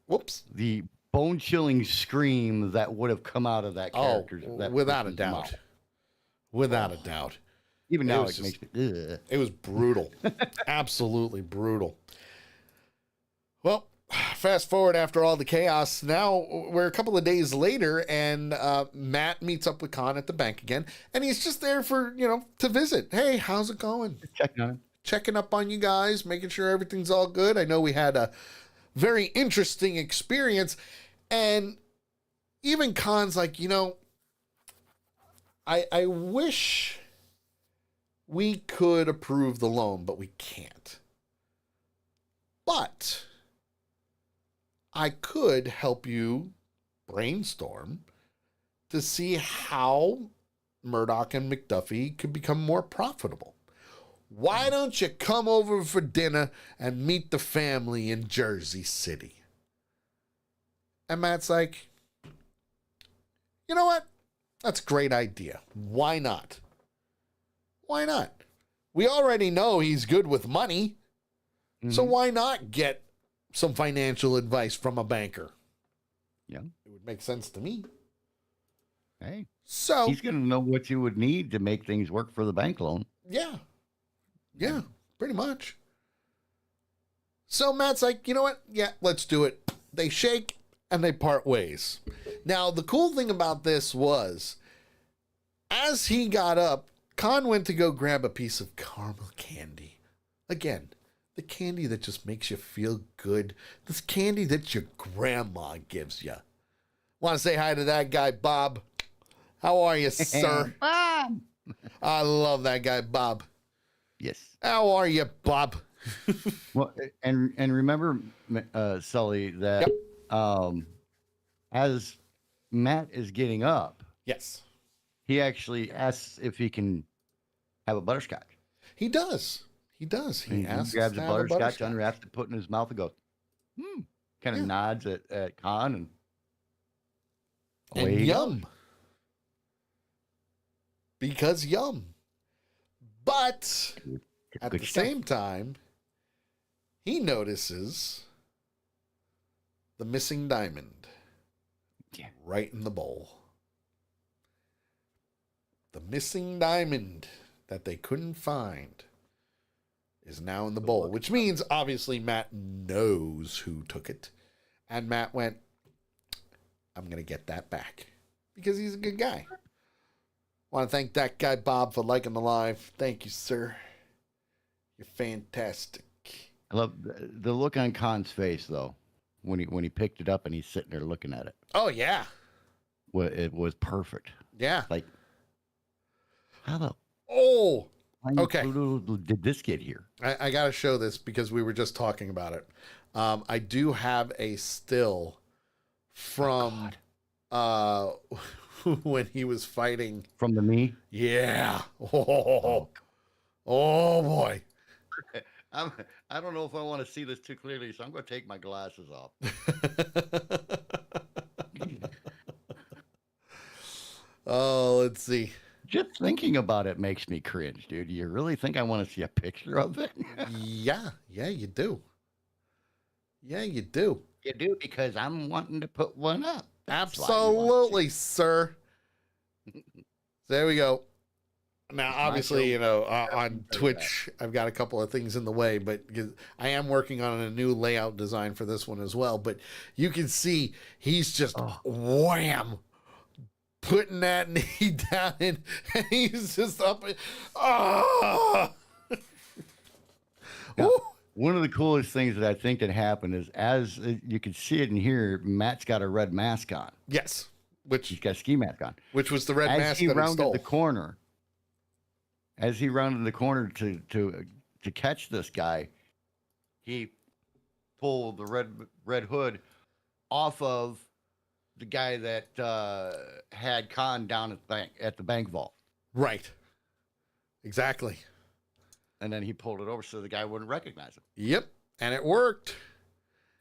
Whoops. The bone-chilling scream that would have come out of that character. Without a doubt. Mouth. Without a doubt. Even now, it makes me. Ugh. It was brutal. Absolutely brutal. Well, fast forward after all the chaos. Now we're a couple of days later, and Matt meets up with Khan at the bank again, and he's just there for, to visit. Hey, how's it going? Checking up on you guys, making sure everything's all good. I know we had a very interesting experience, and even Khan's like, I wish we could approve the loan, but we can't. But I could help you brainstorm to see how Murdoch and McDuffie could become more profitable. Why don't you come over for dinner and meet the family in Jersey City? And Matt's like, you know what? That's a great idea. Why not? Why not? We already know he's good with money. Mm-hmm. So why not get some financial advice from a banker? Yeah. It would make sense to me. Hey. So he's going to know what you would need to make things work for the bank loan. Yeah. Yeah, pretty much. So Matt's like, you know what? Yeah, let's do it. They shake and they part ways. Now, the cool thing about this was, as he got up, Khan went to go grab a piece of caramel candy. Again, the candy that just makes you feel good. This candy that your grandma gives you. Want to say hi to that guy, Bob? How are you, sir? Bob. I love that guy, Bob. Yes. How are you, Bob? Well, and remember, Sully, that as Matt is getting up, Yes. he actually asks if he can have a butterscotch. He does. He does. And He asks grabs to a have a butterscotch, butterscotch. unwraps it, put it in his mouth, and goes, kind of Yeah. nods at Khan, and And away he yum. goes. Because yum. But at Good the stuff. same time, he notices the missing diamond Yeah. right in the bowl. The missing diamond that they couldn't find is now in the bowl, which means obviously Matt knows who took it. And Matt went, I'm going to get that back because he's a good guy. Want to thank that guy, Bob, for liking the live. Thank you, sir. You're fantastic. I love the look on Khan's face, though, when he picked it up and he's sitting there looking at it. Oh, yeah. Well, it was perfect. Yeah. Like, how the Oh, okay. did this get here? I got to show this because we were just talking about it. I do have a still from when he was fighting. From the knee? Yeah. Oh boy. I don't know if I want to see this too clearly, so I'm going to take my glasses off. Oh, let's see. Just thinking about it makes me cringe, dude. You really think I want to see a picture of it? Yeah, you do. Yeah, you do. You do, because I'm wanting to put one up. That's why you want to Absolutely, sir. There we go. Now, obviously, on Twitch, I've got a couple of things in the way, but I am working on a new layout design for this one as well. But you can see he's just wham, putting that knee down, and he's just up. Now, one of the coolest things that I think that happened is, as you can see it in here, Matt's got a red mask on. Yes, He's got a ski mask on. which was the red As mask he that he rounded stole. the corner, to catch this guy, he pulled the red hood off of the guy that had Khan down at the bank vault, Right. Exactly. and then he pulled it over so the guy wouldn't recognize him. Yep. And it worked.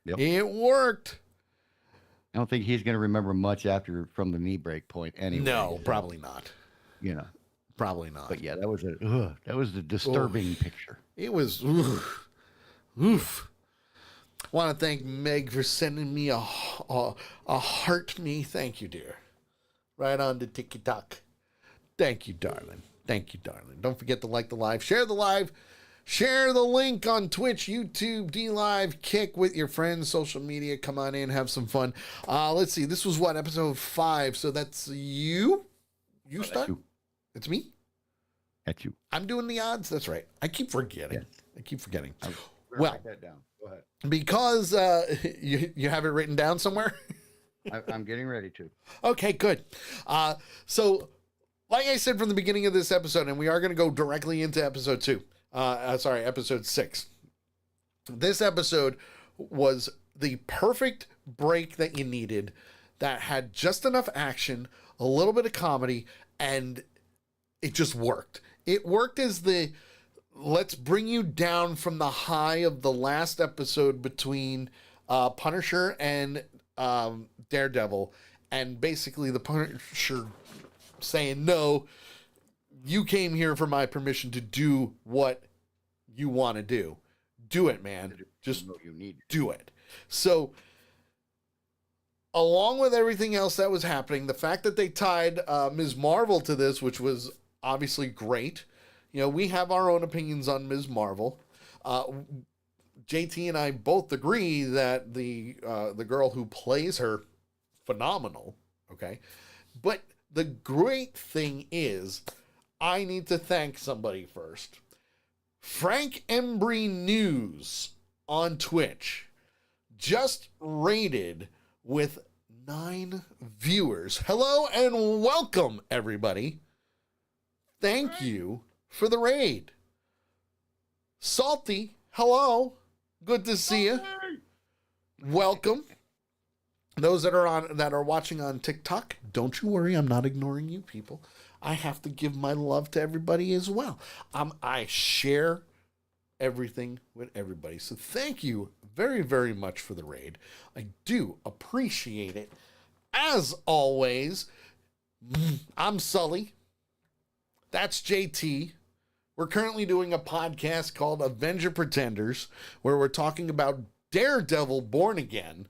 Yep. It worked. I don't think he's going to remember much from the knee break point anyway. No, so, probably not. You know, Probably not. but yeah, that was a disturbing picture. It was oof. Want to thank Meg for sending me a heart me. Thank you, dear. Right on to TikTok. Thank you, darling. Thank you, darling. Don't forget to like the live, share the live, share the link on Twitch, YouTube, DLive, Kick with your friends, social media. Come on in, have some fun. Let's see. This was what, episode 5. So that's you. You start. It's me. That's you. I'm doing the odds. That's right. I keep forgetting. Yes. I keep forgetting. Well, write that down. Go ahead. Because you have it written down somewhere. I'm getting ready to. Okay, good. So, like I said from the beginning of this episode, and we are going to go directly into episode 2. Episode 6. This episode was the perfect break that you needed, that had just enough action, a little bit of comedy, and it just worked. It worked as let's bring you down from the high of the last episode between Punisher and Daredevil, and basically the Punisher saying, no, you came here for my permission to do what you want to do. Do it, man. Just do it. So, along with everything else that was happening, the fact that they tied Ms. Marvel to this, which was obviously great. We have our own opinions on Ms. Marvel. JT and I both agree that the girl who plays her, phenomenal. Okay, but the great thing is, I need to thank somebody first. Frank Embry News on Twitch just rated with 9 viewers. Hello and welcome, everybody. Thank you for the raid. Salty, hello. Good to see you. Welcome. Those that are watching on TikTok, don't you worry, I'm not ignoring you people. I have to give my love to everybody as well. I share everything with everybody. So thank you very, very much for the raid. I do appreciate it. As always, I'm Sully. That's JT. We're currently doing a podcast called Avenger Pretenders, where we're talking about Daredevil Born Again,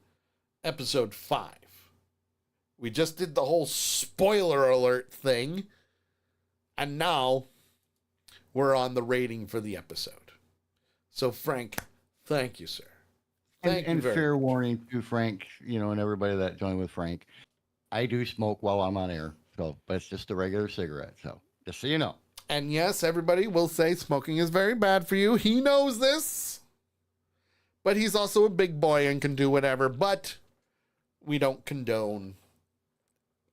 episode 5. We just did the whole spoiler alert thing, and now we're on the rating for the episode. So, Frank, thank you, sir. Thank you and very fair much. warning to Frank, and everybody that joined with Frank. I do smoke while I'm on air, but it's just a regular cigarette. So, just so you know. And yes, everybody will say smoking is very bad for you. He knows this. But he's also a big boy and can do whatever. But we don't condone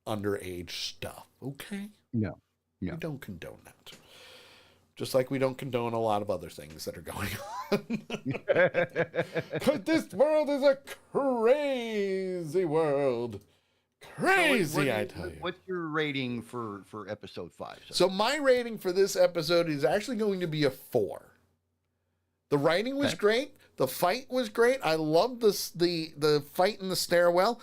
underage stuff, okay? No. We don't condone that. Just like we don't condone a lot of other things that are going on. Because this world is a crazy world. Crazy, I tell you. What's your rating for episode 5? So my rating for this episode is actually going to be a 4. The writing was great. The fight was great. I loved the fight in the stairwell.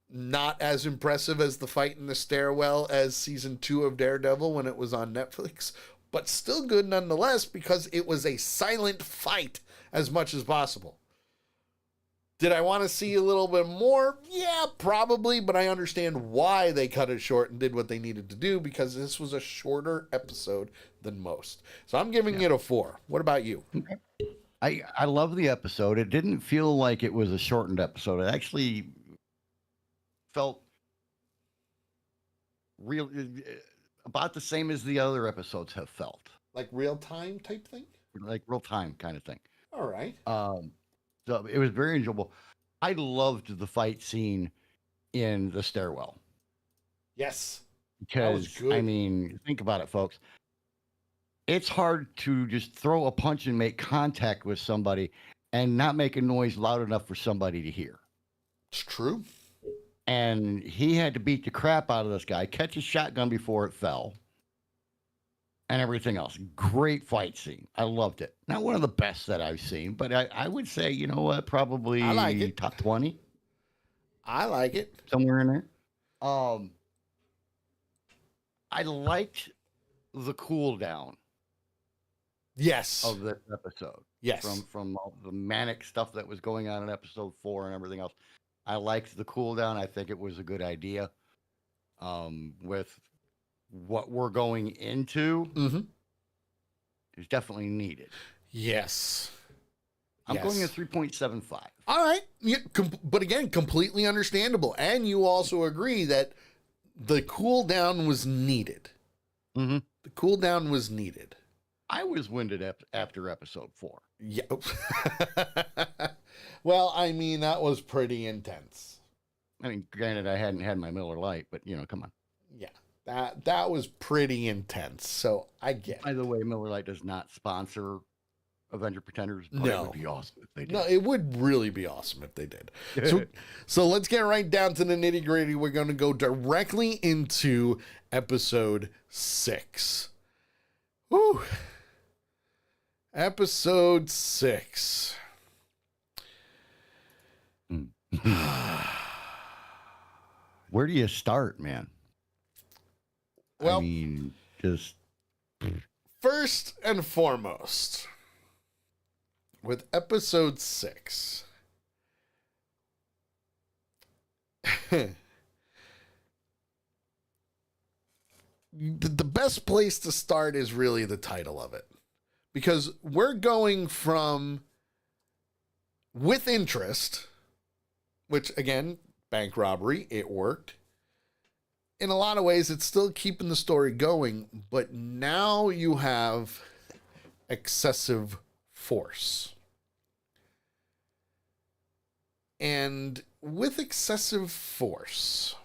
Not as impressive as the fight in the stairwell as season 2 of Daredevil when it was on Netflix, but still good nonetheless because it was a silent fight as much as possible. Did I want to see a little bit more? Yeah, probably, but I understand why they cut it short and did what they needed to do because this was a shorter episode than most. So I'm giving it a 4. What about you? I love the episode. It didn't feel like it was a shortened episode. It actually felt real, about the same as the other episodes have felt. Like real time type thing? Like real time kind of thing. All right. So it was very enjoyable. I loved the fight scene in the stairwell. Yes. Because, good. I mean, think about it, folks. It's hard to just throw a punch and make contact with somebody and not make a noise loud enough for somebody to hear. It's true. And he had to beat the crap out of this guy, catch his shotgun before it fell, and everything else. Great fight scene. I loved it. Not one of the best that I've seen, but I would say, you know what, probably I like it. top 20. I like it. Somewhere in there. I liked the cool down Yes. of this episode. Yes. From all the manic stuff that was going on in episode 4 and everything else. I liked the cool down. I think it was a good idea. With what we're going into, it's definitely needed. Yes. I'm going at 3.75. All right. Yeah, but again, completely understandable. And you also agree that the cool down was needed. Mm-hmm. The cool down was needed. I was winded after episode 4. Yeah. Well, I mean, that was pretty intense. I mean, granted, I hadn't had my Miller Lite, but, come on. Yeah. That was pretty intense. So I get it. By the way, Miller Lite does not sponsor Avenger Pretenders, but No. it would be awesome if they did. No, it would really be awesome if they did. So let's get right down to the nitty gritty. We're going to go directly into episode 6. Woo. Episode 6. Where do you start, man? Well, I mean, just first and foremost, with episode 6, the best place to start is really the title of it. Because we're going from with interest, which again, bank robbery, it worked. In a lot of ways, it's still keeping the story going, but now you have excessive force. And with excessive force,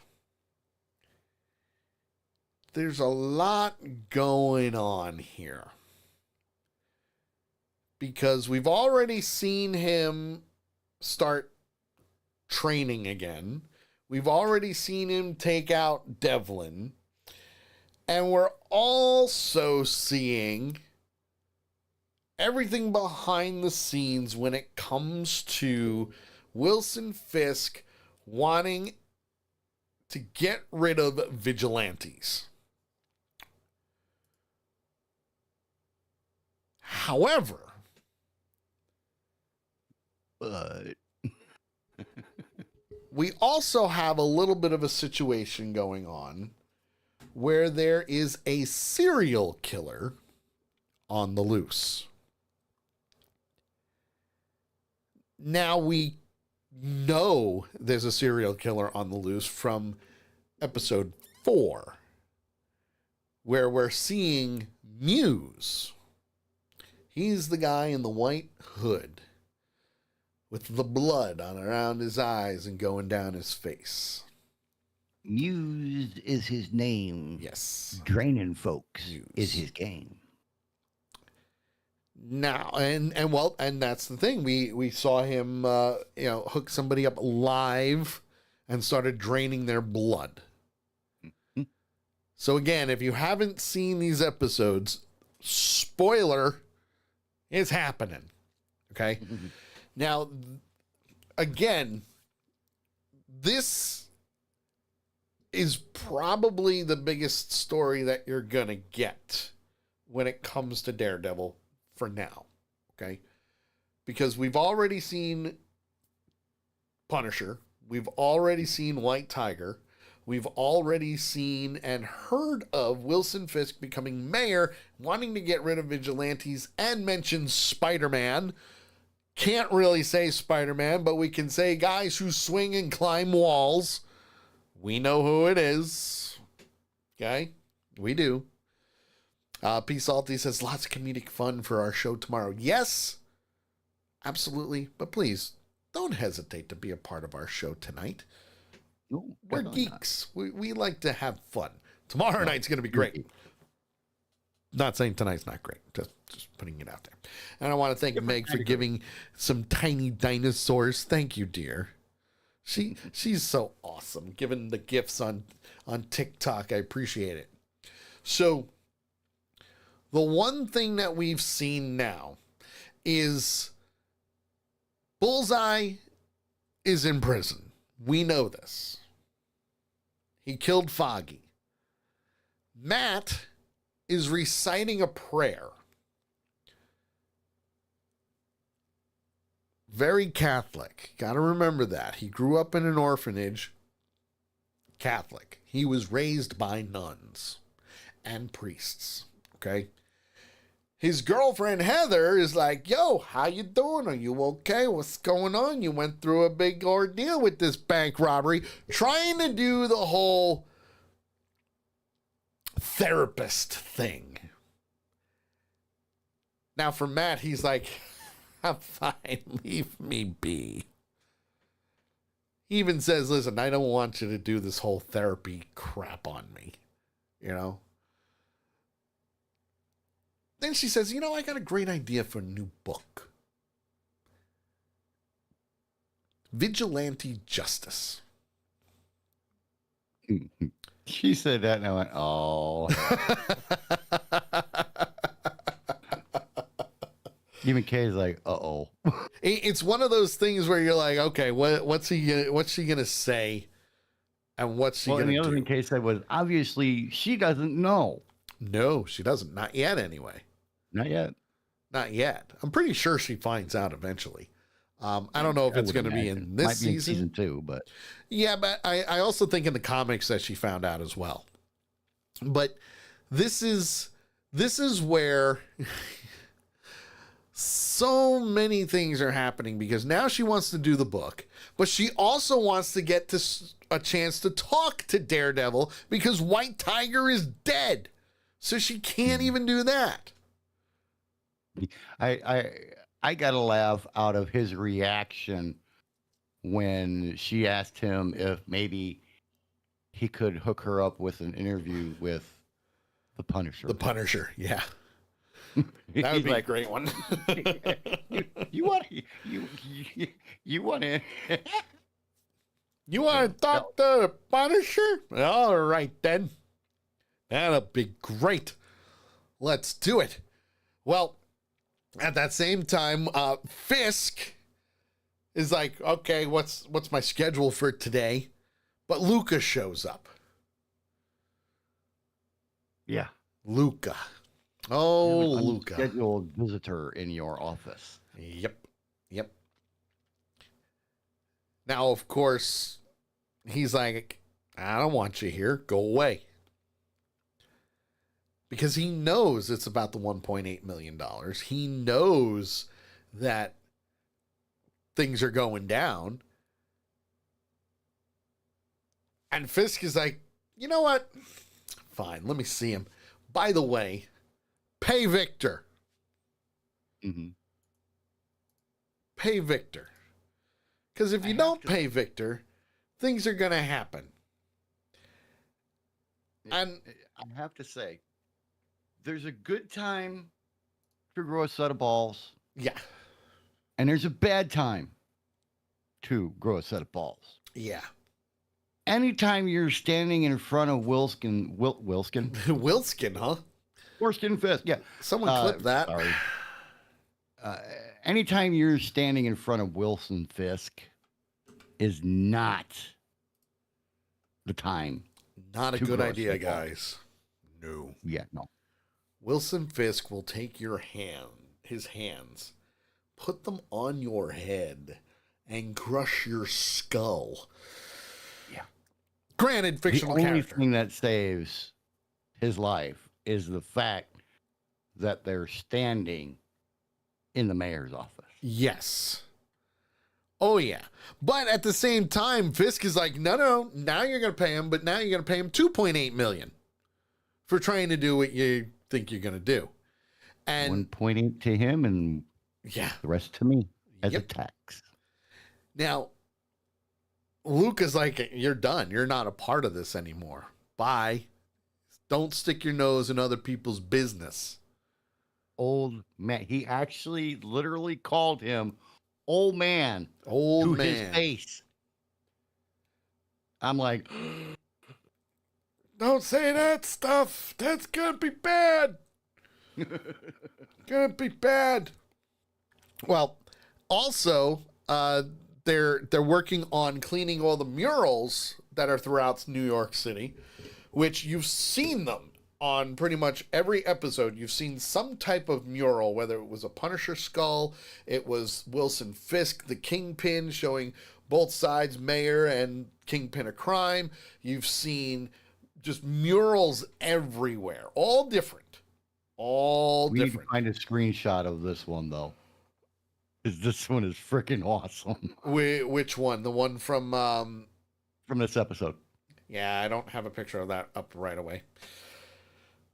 there's a lot going on here. Because we've already seen him start training again. We've already seen him take out Devlin. And we're also seeing everything behind the scenes when it comes to Wilson Fisk wanting to get rid of vigilantes. However, But we also have a little bit of a situation going on where there is a serial killer on the loose. Now we know there's a serial killer on the loose from episode 4, where we're seeing Muse. He's the guy in the white hood with the blood on around his eyes and going down his face. Muse is his name. Yes. Draining folks Muse is his game. Now, and that's the thing. We saw him, hook somebody up live and started draining their blood. Mm-hmm. So again, if you haven't seen these episodes, spoiler, it's happening. Okay. Mm-hmm. Now, again, this is probably the biggest story that you're going to get when it comes to Daredevil for now, okay? Because we've already seen Punisher. We've already seen White Tiger. We've already seen and heard of Wilson Fisk becoming mayor, wanting to get rid of vigilantes, and mentions Spider-Man. Can't really say Spider-Man, but we can say guys who swing and climb walls. We know who it is. Okay? We do. P. Salty says, lots of comedic fun for our show tomorrow. Yes, absolutely. But please, don't hesitate to be a part of our show tonight. No, We're geeks. We like to have fun. Tomorrow night's going to be great. Not saying tonight's not great. Just putting it out there. And I want to thank Meg for giving some tiny dinosaurs. Thank you, dear. She's so awesome. Giving the gifts on TikTok. I appreciate it. So, the one thing that we've seen now is Bullseye is in prison. We know this. He killed Foggy. Matt is reciting a prayer. Very Catholic. Got to remember that. He grew up in an orphanage. Catholic. He was raised by nuns and priests. Okay? His girlfriend Heather is like, yo, how you doing? Are you okay? What's going on? You went through a big ordeal with this bank robbery, trying to do the whole therapist thing. Now for Matt, he's like, I'm fine, leave me be. He even says, listen, I don't want you to do this whole therapy crap on me, you know? Then she says, I got a great idea for a new book. Vigilante Justice. She said that and I went, oh. Even Kay's like, uh-oh. It's one of those things where you're like, okay, what's she gonna say? And what's she gonna do? The other thing Kay said was, obviously, she doesn't know. No, she doesn't. Not yet, anyway. Not yet. Not yet. I'm pretty sure she finds out eventually. I don't know if it's going to be in this season. Season 2, but yeah, but I also think in the comics that she found out as well. But this is where so many things are happening, because now she wants to do the book, but she also wants to get to a chance to talk to Daredevil because White Tiger is dead. So she can't even do that. I got a laugh out of his reaction when she asked him if maybe he could hook her up with an interview with the Punisher. The Punisher, yeah. That would be a great one. you want to You want to talk to the Punisher? All right, then. That'll be great. Let's do it. Well, at that same time, Fisk is like, okay, what's my schedule for today? But Luca shows up. Yeah. Luca. Oh, You have an Luca. Scheduled visitor in your office. Yep. Now, of course, he's like, I don't want you here. Go away. Because he knows it's about the $1.8 million. He knows that things are going down. And Fisk is like, you know what? Fine, let me see him. By the way, pay Victor. Mm-hmm. Pay Victor. Because if you don't pay Victor, things are going to happen. And I have to say, there's a good time to grow a set of balls, yeah. and there's a bad time to grow a set of balls. Yeah. Anytime you're standing in front of Wilskin, Wilskin, huh? Wilskin Fisk, yeah. Someone clip that. Sorry. Anytime you're standing in front of Wilson Fisk is not the time. Not a good idea, guys. No. Yeah, no. Wilson Fisk will take his hands, put them on your head, and crush your skull. Yeah. Granted, fictional character. The character. only thing that saves his life is the fact that they're standing in the mayor's office. Yes. Oh, yeah. But at the same time, Fisk is like, no, now you're going to pay him, but now you're going to pay him $2.8 million for trying to do what you think you're going to do. And 1.8 to him and yeah, the rest to me as a tax. Now, Luke is like, you're done. You're not a part of this anymore. Bye. Don't stick your nose in other people's business. Old man. He actually literally called him old man. Old to man. his face. I'm like, don't say that stuff. That's going to be bad. Going to be bad. Well, also, they're working on cleaning all the murals that are throughout New York City, which you've seen them on pretty much every episode. You've seen some type of mural, whether it was a Punisher skull, it was Wilson Fisk, the Kingpin, showing both sides, Mayor and Kingpin of crime. You've seen just murals everywhere, all different. All we different. need to find a screenshot of this one, though. Because this one is freaking awesome. Which one? The one from this episode. Yeah, I don't have a picture of that up right away.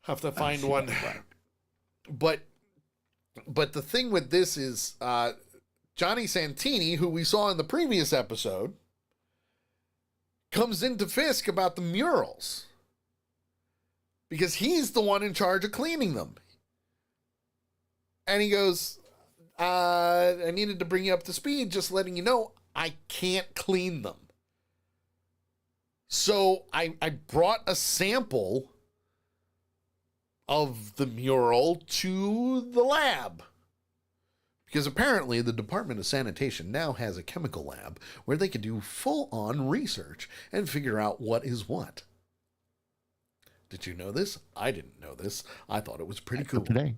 Have to find one. But the thing with this is Johnny Santini, who we saw in the previous episode, comes into Fisk about the murals. Because he's the one in charge of cleaning them. And he goes, I needed to bring you up to speed, just letting you know I can't clean them. So I brought a sample of the mural to the lab. Because apparently the Department of Sanitation now has a chemical lab where they can do full-on research and figure out what is what. Did you know this? I didn't know this. I thought it was pretty cool. Today.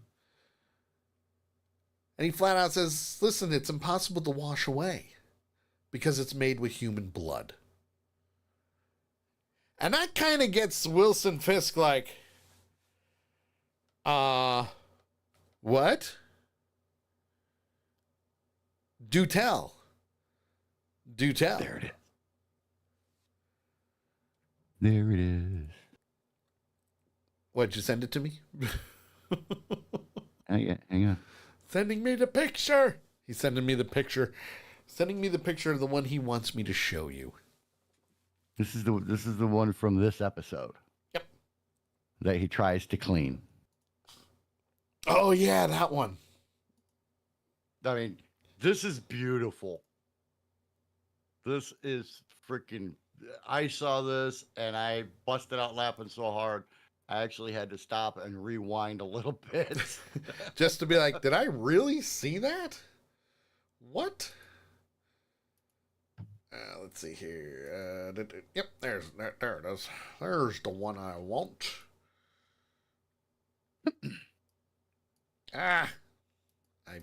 And he flat out says, listen, it's impossible to wash away because it's made with human blood. And that kind of gets Wilson Fisk like, what? Do tell. Do tell. There it is. There it is. What, did you send it to me? Hang on. Sending me the picture. He's sending me the picture Sending me the picture of the one he wants me to show you. This is the one from this episode. Yep. That he tries to clean. Oh yeah, that one. I mean, this is beautiful. This is freaking. I saw this and I busted out laughing so hard. I actually had to stop and rewind a little bit. Just to be like, did I really see that? What? Let's see here. Yep, there it is. There's the one I want. I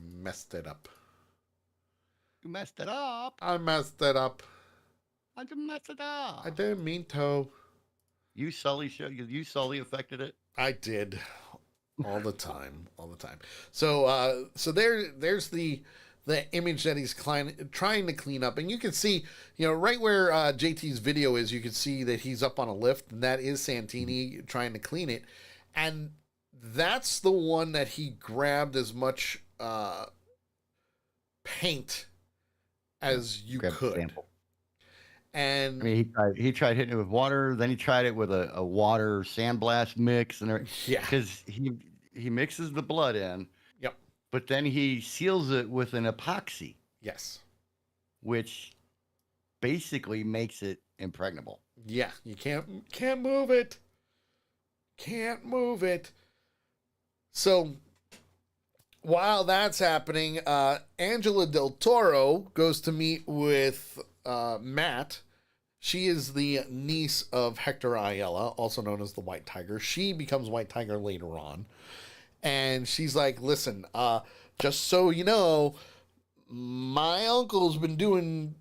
messed it up. You messed it up. I messed it up. I didn't mess it up. I didn't mean to. You Sully affected it. I did. All the time. So there's the image that he's trying to clean up. And you can see, right where JT's video is, you can see that he's up on a lift, and that is Santini trying to clean it. And that's the one that he grabbed as much paint as you could. Sample. And I mean, he tried hitting it with water. Then he tried it with a water sandblast mix, and because he mixes the blood in. Yep. But then he seals it with an epoxy. Yes. Which basically makes it impregnable. Yeah, you can't move it. Can't move it. So while that's happening, Angela Del Toro goes to meet with Matt. She is the niece of Hector Ayala, also known as the White Tiger. She becomes White Tiger later on. And she's like, listen, just so you know, my uncle's been doing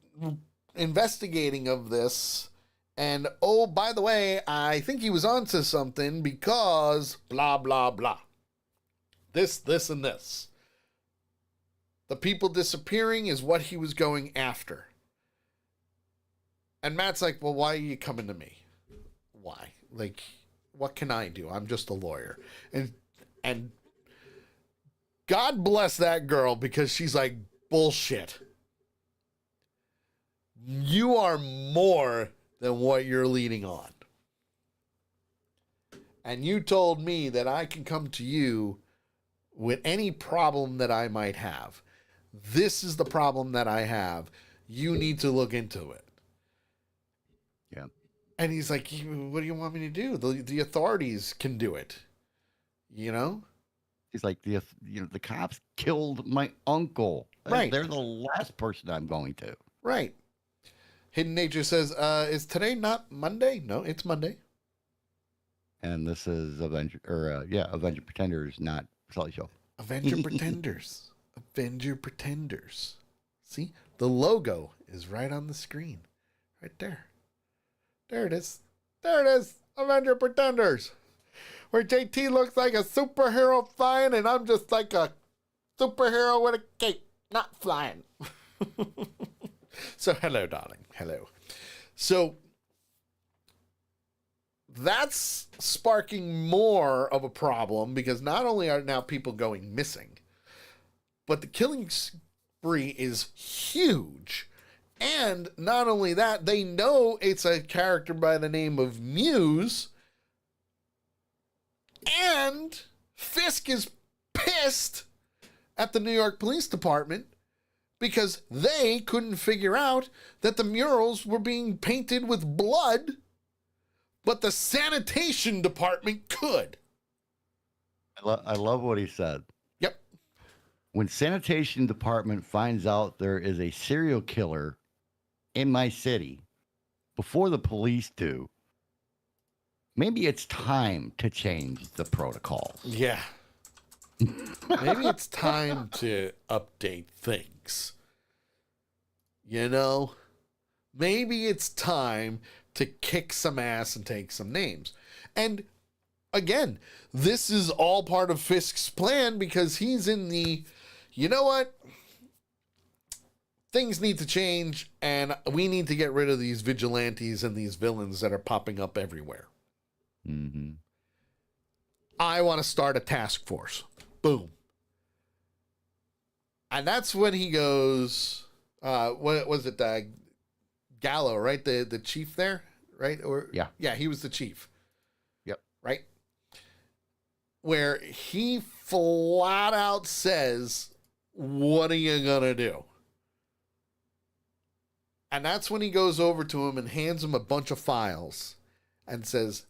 investigating of this. And, oh, by the way, I think he was onto something because blah, blah, blah. This, and this. The people disappearing is what he was going after. And Matt's like, well, why are you coming to me? Why? Like, what can I do? I'm just a lawyer. And God bless that girl, because she's like, bullshit. You are more than what you're leading on. And you told me that I can come to you with any problem that I might have. This is the problem that I have. You need to look into it. Yeah. And he's like, what do you want me to do? The authorities can do it. You know? He's like, the cops killed my uncle. Right. They're the last person I'm going to. Right. Hidden Nature says, is today not Monday? No, it's Monday. And this is Avenger Pretenders, not Sully Show. Avenger Pretenders. Avenger Pretenders. See? The logo is right on the screen. Right there. There it is. There it is. Avenger Pretenders. Where JT looks like a superhero flying, and I'm just like a superhero with a cape, not flying. So, hello, darling. Hello. So, that's sparking more of a problem, because not only are now people going missing, but the killing spree is huge. And not only that, they know it's a character by the name of Muse. And Fisk is pissed at the New York Police Department because they couldn't figure out that the murals were being painted with blood, but the sanitation department could. I love what he said. Yep. When sanitation department finds out there is a serial killer in my city before the police do, maybe it's time to change the protocol. Yeah. Maybe it's time to update things. You know? Maybe it's time to kick some ass and take some names. And again, this is all part of Fisk's plan, because he's in the, you know what? Things need to change, and we need to get rid of these vigilantes and these villains that are popping up everywhere. Mm-hmm. I want to start a task force. Boom. And that's when he goes, What was it? Gallo, right? The chief there, right? Or yeah, he was the chief. Yep. Right. Where he flat out says, "What are you gonna do?" And that's when he goes over to him and hands him a bunch of files and says,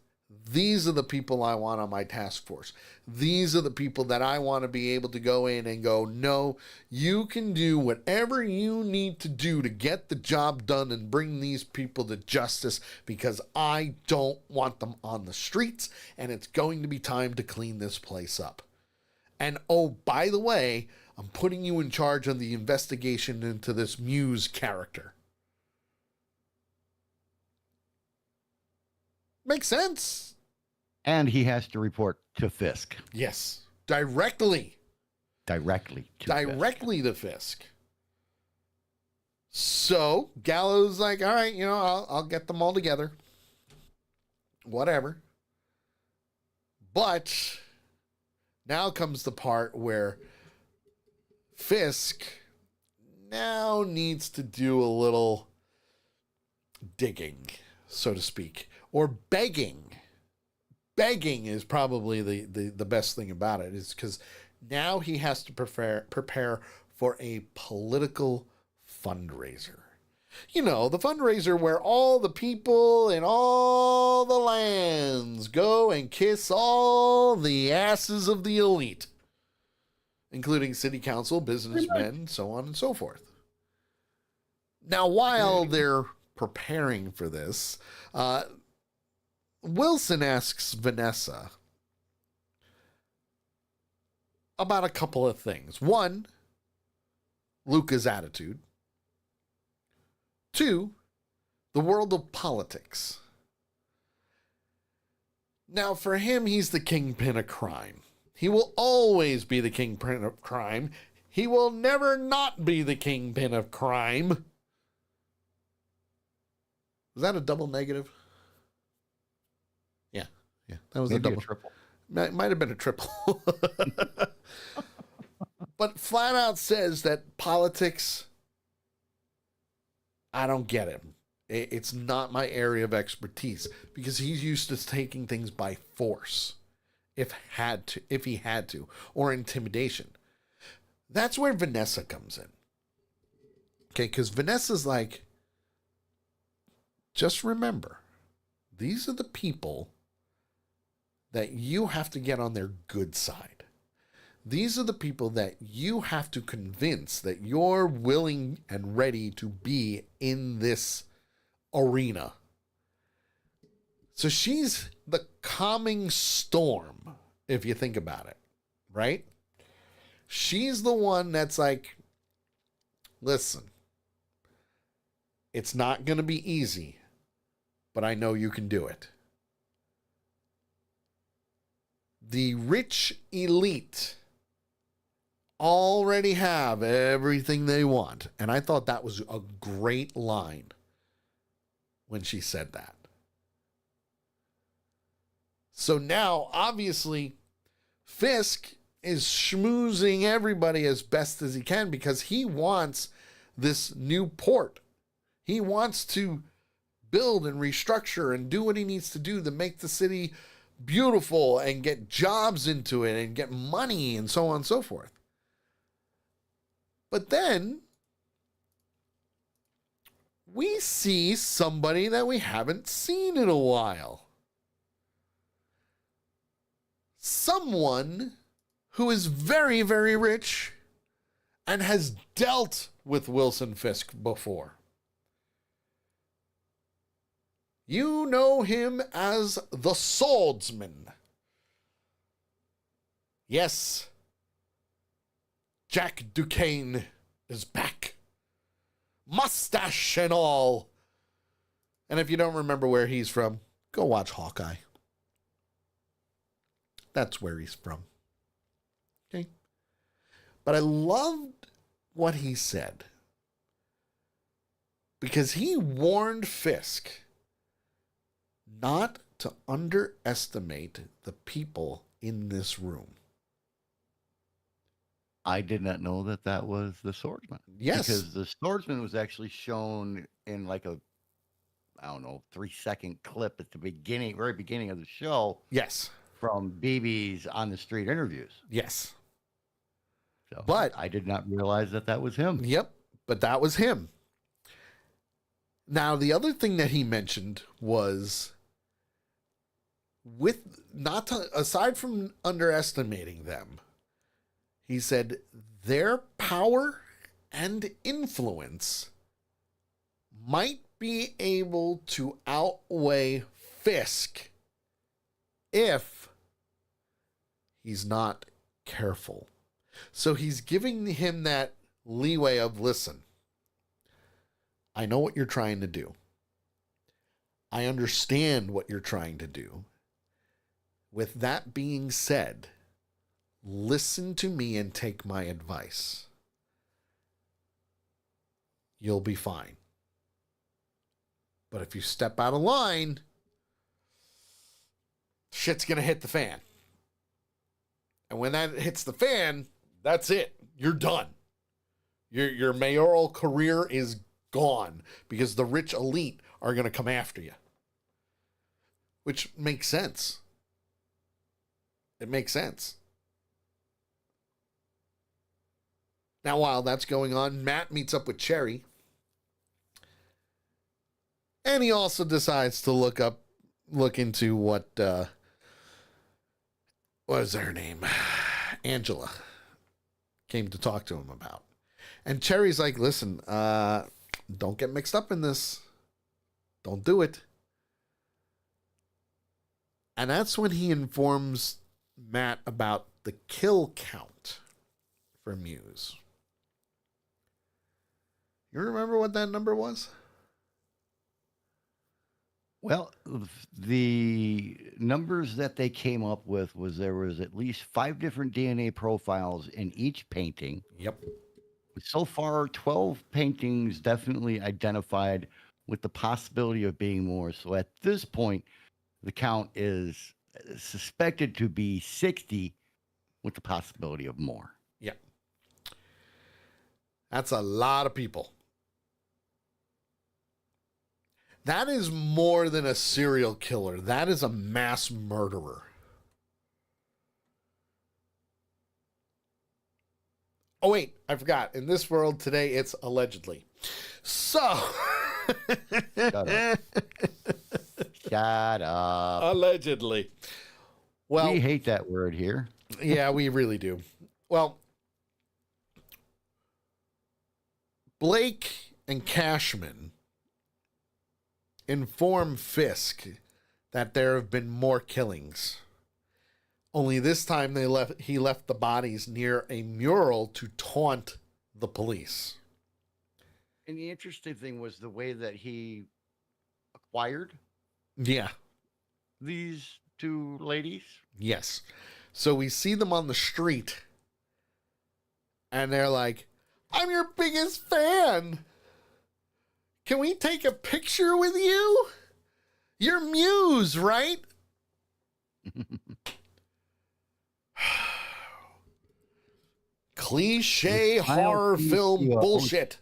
"These are the people I want on my task force. These are the people that I want to be able to go in and go, no, you can do whatever you need to do to get the job done and bring these people to justice because I don't want them on the streets and it's going to be time to clean this place up. And oh, by the way, I'm putting you in charge of the investigation into this Muse character." Makes sense. And he has to report to Fisk. Yes. Directly. Directly to Fisk. So Gallo's like, all right, I'll get them all together. Whatever. But now comes the part where Fisk now needs to do a little digging, so to speak. Or begging. Begging is probably the best thing about it, is because now he has to prepare for a political fundraiser. The fundraiser where all the people in all the lands go and kiss all the asses of the elite, including city council, businessmen, so on and so forth. Now, while they're preparing for this, Wilson asks Vanessa about a couple of things. One, Luca's attitude. Two, the world of politics. Now, for him, he's the kingpin of crime. He will always be the kingpin of crime. He will never not be the kingpin of crime. Was that a double negative? Yeah, that was Maybe a double. A triple. Might have been a triple. But flat out says that politics, I don't get it. It's not my area of expertise, because he's used to taking things by force, if he had to, or intimidation. That's where Vanessa comes in. Okay, because Vanessa's like, just remember, these are the people that you have to get on their good side. These are the people that you have to convince that you're willing and ready to be in this arena. So she's the calming storm, if you think about it, right? She's the one that's like, listen, it's not going to be easy, but I know you can do it. The rich elite already have everything they want. And I thought that was a great line when she said that. So now, obviously, Fisk is schmoozing everybody as best as he can because he wants this new port. He wants to build and restructure and do what he needs to do to make the city beautiful and get jobs into it and get money and so on and so forth. But then we see somebody that we haven't seen in a while. Someone who is very, very rich and has dealt with Wilson Fisk before. You know him as the Swordsman. Yes, Jack Duquesne is back. Mustache and all. And if you don't remember where he's from, go watch Hawkeye. That's where he's from. Okay? But I loved what he said, because he warned Fisk not to underestimate the people in this room. I did not know that that was the swordsman. Yes. Because the swordsman was actually shown in like a, I don't know, 3-second clip at the beginning, very beginning of the show Yes. from BB's on the street interviews. Yes. So But I did not realize that that was him. Yep, but that was him. Now, the other thing that he mentioned was aside from underestimating them, he said their power and influence might be able to outweigh Fisk if he's not careful. So he's giving him that leeway of, listen, I know what you're trying to do. I understand what you're trying to do. With that being said, listen to me and take my advice. You'll be fine. But if you step out of line, shit's going to hit the fan. And when that hits the fan, that's it. You're done. Your mayoral career is gone because the rich elite are going to come after you. Which makes sense. It makes sense. Now, while that's going on, Matt meets up with Cherry. And he also decides to look into what was her name? Angela came to talk to him about. And Cherry's like, listen, don't get mixed up in this. Don't do it. And that's when he informs Matt about the kill count for Muse. You remember what that number was? Well, the numbers that they came up with was there was at least 5 different DNA profiles in each painting. Yep. So far, 12 paintings definitely identified with the possibility of being more. So at this point, the count is suspected to be 60 with the possibility of more. Yep. That's a lot of people. That is more than a serial killer. That is a mass murderer. Oh, wait, I forgot. In this world today, it's allegedly. So. Shut up. Shut up. Allegedly. Well, we hate that word here. Yeah, we really do. Well, Blake and Cashman inform Fisk that there have been more killings. Only this time he left the bodies near a mural to taunt the police. And the interesting thing was the way that he acquired these 2 ladies. Yes. So we see them on the street and they're like, I'm your biggest fan. Can we take a picture with you? You're Muse, right? Cliche horror film bullshit.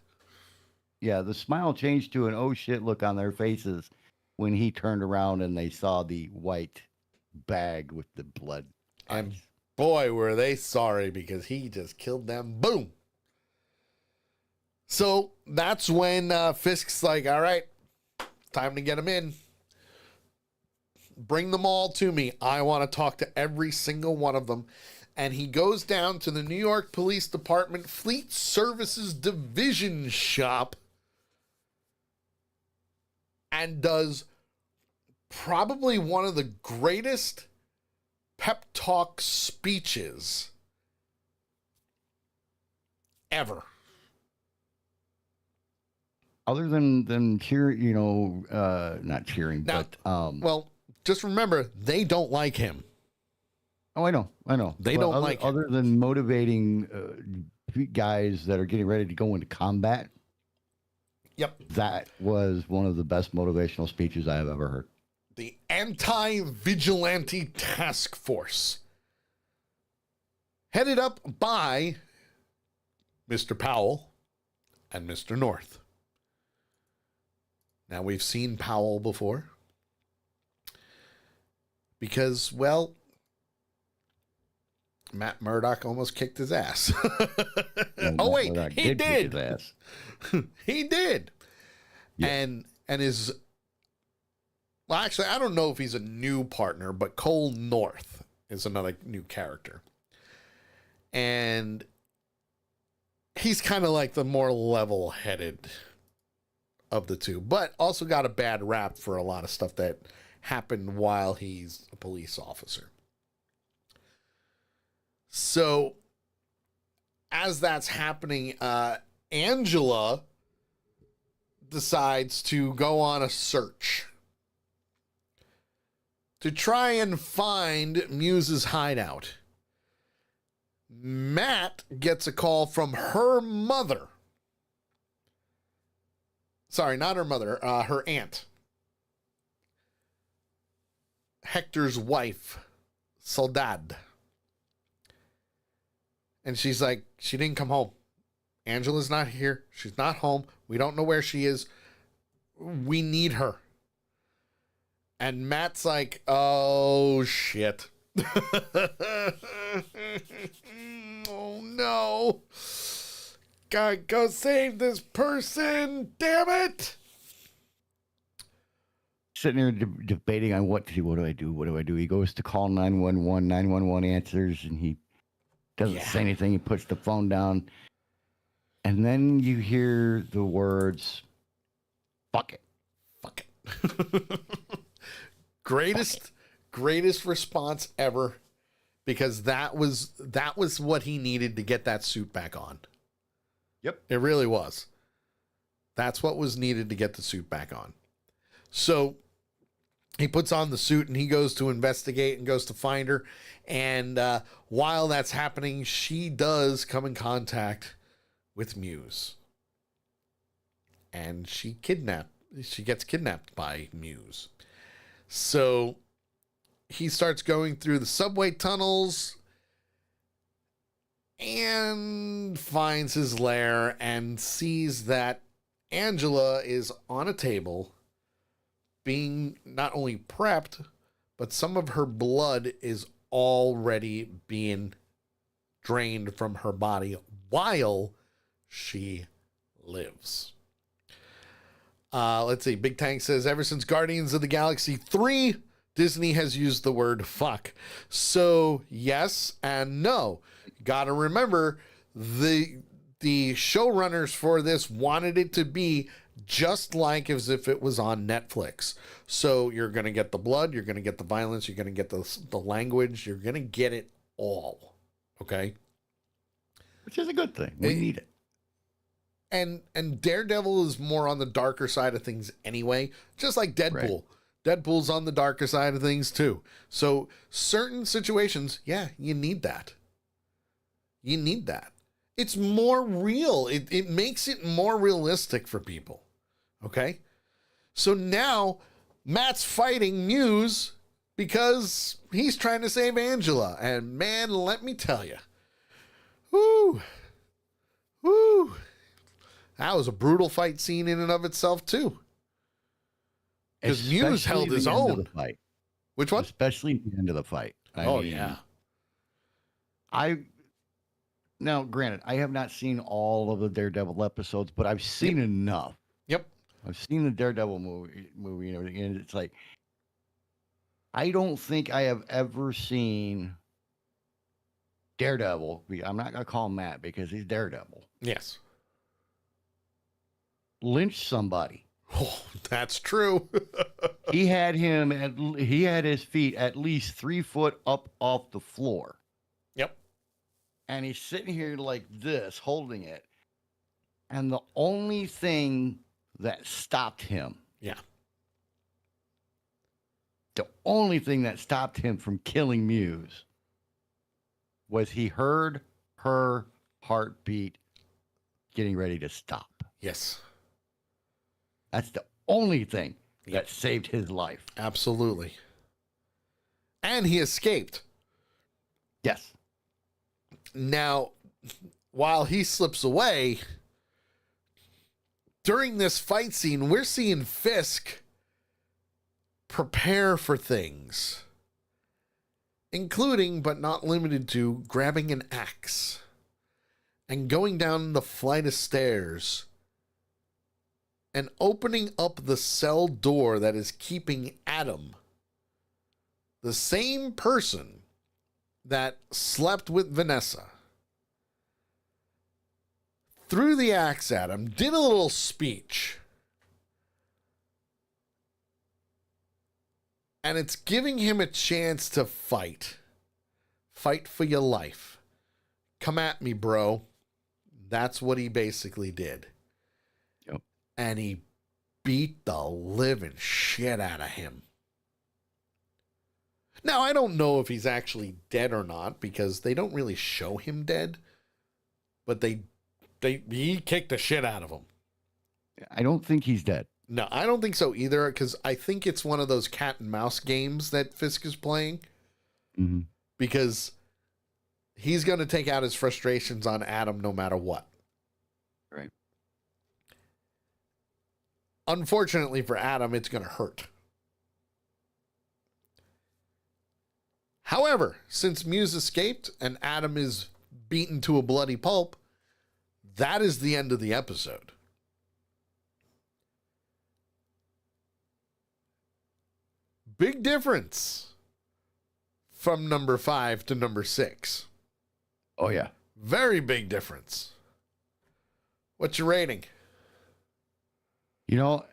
Yeah, the smile changed to an oh shit look on their faces when he turned around and they saw the white bag with the blood. And boy, were they sorry because he just killed them. Boom. So that's when Fisk's like, all right, time to get them in. Bring them all to me. I want to talk to every single one of them. And he goes down to the New York Police Department Fleet Services Division shop and does probably one of the greatest pep talk speeches ever. Other than cheer, not cheering, Now, but well, just remember, they don't like him. Oh, I know. They don't like him. Other than motivating guys that are getting ready to go into combat. Yep. That was one of the best motivational speeches I have ever heard. The Anti-Vigilante Task Force, headed up by Mr. Powell and Mr. North. Now, we've seen Powell before because, well, Matt Murdock almost kicked his ass. Oh, wait, he did. Kick his ass. He did. Yeah. And his, well, actually, I don't know if he's a new partner, but Cole North is another new character. And he's kind of like the more level-headed of the two, but also got a bad rap for a lot of stuff that happened while he's a police officer. So, as that's happening, Angela decides to go on a search to try and find Muse's hideout. Matt gets a call from her mother. Sorry, not her mother, her aunt. Hector's wife, Soledad. And she's like, she didn't come home. Angela's not here. She's not home. We don't know where she is. We need her. And Matt's like, oh, shit. Oh, no. Gotta go save this person. Damn it. Sitting there debating on what to do. What do I do? What do I do? He goes to call 911. 911 answers, and he doesn't say anything. He puts the phone down. And then you hear the words, fuck it. Fuck it. Greatest response ever, because that was what he needed to get that suit back on. Yep. It really was. That's what was needed to get the suit back on. So he puts on the suit and he goes to investigate and goes to find her. And while that's happening, she does come in contact with Muse. And she gets kidnapped by Muse. So he starts going through the subway tunnels and finds his lair and sees that Angela is on a table being not only prepped, but some of her blood is already being drained from her body while she lives. Let's see. Big Tank says, ever since Guardians of the Galaxy 3, Disney has used the word fuck. So yes and no. Gotta remember, the showrunners for this wanted it to be just like as if it was on Netflix. So you're going to get the blood, you're going to get the violence, you're going to get the language, you're going to get it all. Okay? Which is a good thing. We need it. And Daredevil is more on the darker side of things anyway, just like Deadpool. Right. Deadpool's on the darker side of things too. So certain situations, yeah, you need that. You need that. It's more real. It makes it more realistic for people. Okay? So now Matt's fighting Muse because he's trying to save Angela. And man, let me tell you. Woo. That was a brutal fight scene in and of itself too. Because Muse held his own. Which one? Especially at the end of the fight. I mean, now, granted, I have not seen all of the Daredevil episodes, but I've seen enough. Yep. I've seen the Daredevil movie and everything, and it's like, I don't think I have ever seen Daredevil. I'm not going to call him Matt because he's Daredevil. Yes. Lynch somebody. Oh, that's true. He had his feet at least 3 foot up off the floor. Yep. And he's sitting here like this, holding it. And the only thing that stopped him. Yeah. The only thing that stopped him from killing Muse was he heard her heartbeat getting ready to stop. Yes. That's the only thing that saved his life. Absolutely. And he escaped. Yes. Now, while he slips away, during this fight scene, we're seeing Fisk prepare for things, including, but not limited to, grabbing an axe and going down the flight of stairs and opening up the cell door that is keeping Adam, the same person that slept with Vanessa, threw the axe at him, did a little speech, and it's giving him a chance to fight. Fight for your life. Come at me, bro. That's what he basically did. Yep. And he beat the living shit out of him. Now, I don't know if he's actually dead or not, because they don't really show him dead, but he kicked the shit out of him. I don't think he's dead. No, I don't think so either, because I think it's one of those cat and mouse games that Fisk is playing. Mm-hmm. Because he's going to take out his frustrations on Adam no matter what. Right. Unfortunately for Adam, it's going to hurt. However, since Muse escaped and Adam is beaten to a bloody pulp, that is the end of the episode. Big difference from number 5 to number 6. Oh, yeah. Very big difference. What's your rating? You know,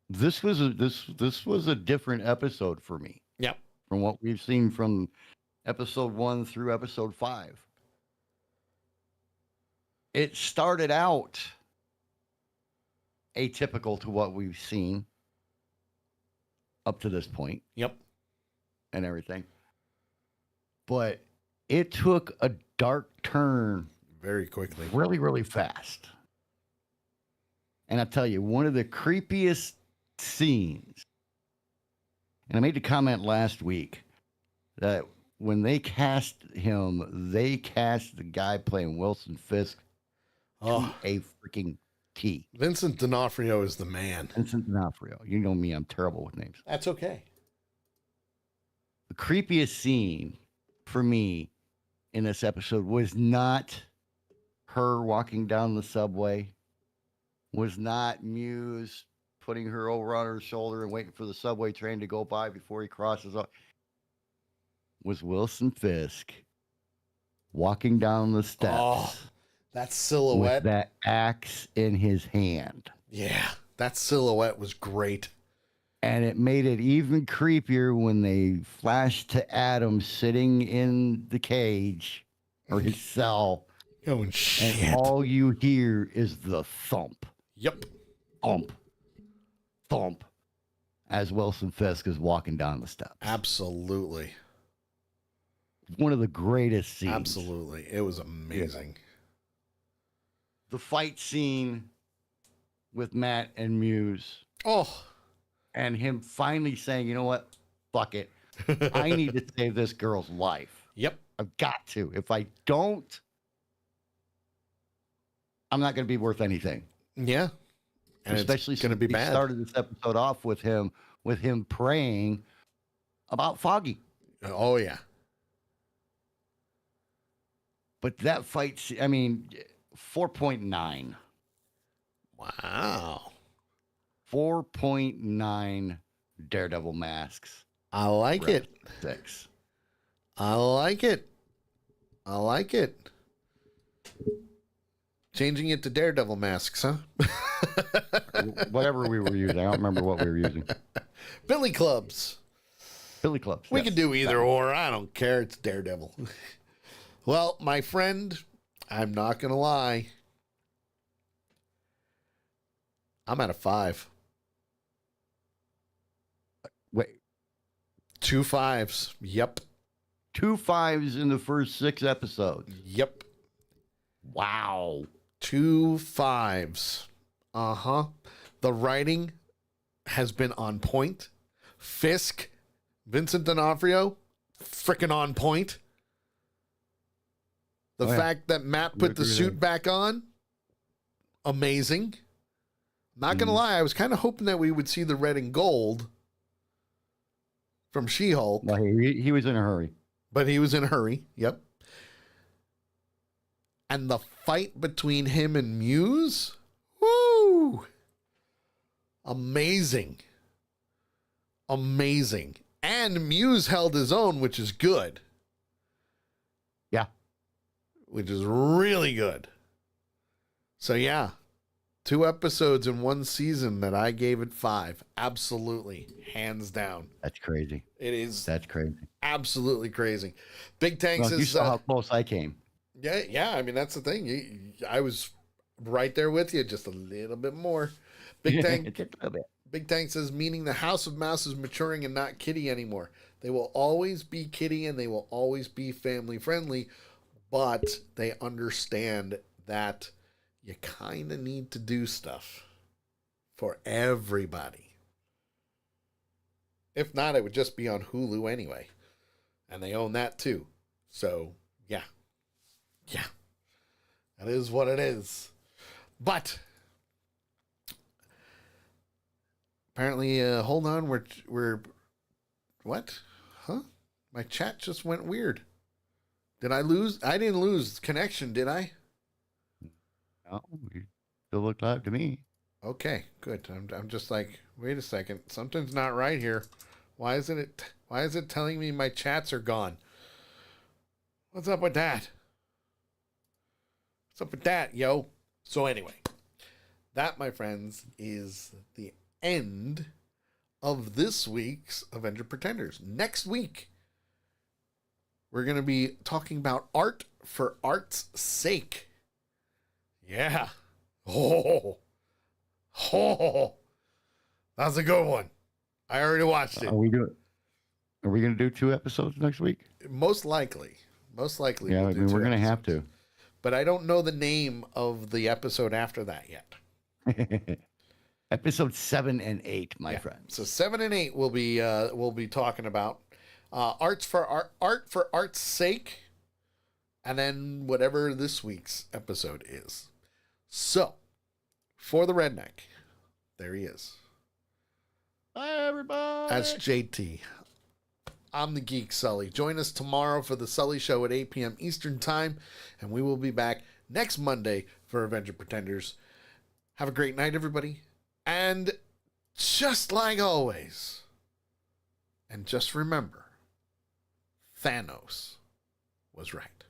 this was a different episode for me. Yep. From what we've seen from episode 1 through episode 5. It started out atypical to what we've seen up to this point. Yep. And everything. But it took a dark turn very quickly. Really, really fast. And I tell you, one of the creepiest scenes, and I made the comment last week that when they cast him, they cast the guy playing Wilson Fisk to a freaking T. Vincent D'Onofrio is the man. Vincent D'Onofrio. You know me, I'm terrible with names. That's okay. The creepiest scene for me in this episode was not her walking down the subway, was not Muse putting her over on her shoulder and waiting for the subway train to go by before he crosses up. Was Wilson Fisk walking down the steps. Oh, that silhouette. With that axe in his hand. Yeah, that silhouette was great. And it made it even creepier when they flashed to Adam sitting in the cage or his cell. Oh, shit. And all you hear is the thump. Yep. Thump. Thump. As Wilson Fisk is walking down the steps. Absolutely. One of the greatest scenes. Absolutely. It was amazing. Yeah. The fight scene with Matt and Muse. Oh. And him finally saying, you know what? Fuck it. I need to save this girl's life. Yep. I've got to. If I don't, I'm not going to be worth anything. Yeah. And especially it's going to be bad. Started this episode off with him praying about Foggy. Oh, yeah. But that fight, I mean, 4.9. Wow. 4.9 Daredevil masks. I like it. 6. I like it. I like it. Changing it to Daredevil masks, huh? Whatever we were using. I don't remember what we were using. Billy clubs. Billy clubs. We can do either or. I don't care. It's Daredevil. Well, my friend, I'm not going to lie. I'm at a 5. Wait. 2 5s. Yep. 2 5s in the first 6 episodes. Yep. Wow. 2 5s. Uh-huh. The writing has been on point. Fisk, Vincent D'Onofrio, frickin' on point. The fact that Matt put the suit back on, amazing. Not going to lie, I was kind of hoping that we would see the red and gold from She-Hulk. Well, he was in a hurry. But he was in a hurry, yep. And the fight between him and Muse, woo! Amazing. Amazing. And Muse held his own, which is good. Yeah. Which is really good. So, yeah. 2 episodes in 1 season that I gave it 5. Absolutely. Hands down. That's crazy. It is. That's crazy. Absolutely crazy. Big Tank says... You saw how close I came. Yeah. I mean, that's the thing. I was right there with you, just a little bit more. Big Tank... Just a little bit. Big Tank says, meaning the House of Mouse is maturing and not kiddie anymore. They will always be kiddie and they will always be family friendly, but they understand that you kind of need to do stuff for everybody. If not, it would just be on Hulu anyway. And they own that too. So, yeah. Yeah. That is what it is. But... apparently, hold on, we're, what? Huh? My chat just went weird. Did I lose? I didn't lose connection, did I? No, you still look live to me. Okay, good. I'm just like, wait a second, something's not right here. Why is it telling me my chats are gone? What's up with that? What's up with that, yo? So anyway, that, my friends, is the end of this week's Avenger Pretenders. Next week, we're going to be talking about art for art's sake. Yeah. Oh, that's a good one. I already watched it. Are we going to do 2 episodes next week? Most likely. Yeah, we're going to have to. But I don't know the name of the episode after that yet. Episode 7 and 8, my friends. So 7 and 8 we'll be talking about art for art's sake, and then whatever this week's episode is. So for the redneck, there he is. Hi everybody. That's JT. I'm the Geek Sully. Join us tomorrow for the Sully Show at 8 p.m. Eastern Time, and we will be back next Monday for Avenger Pretenders. Have a great night, everybody. And just like always, and just remember, Thanos was right.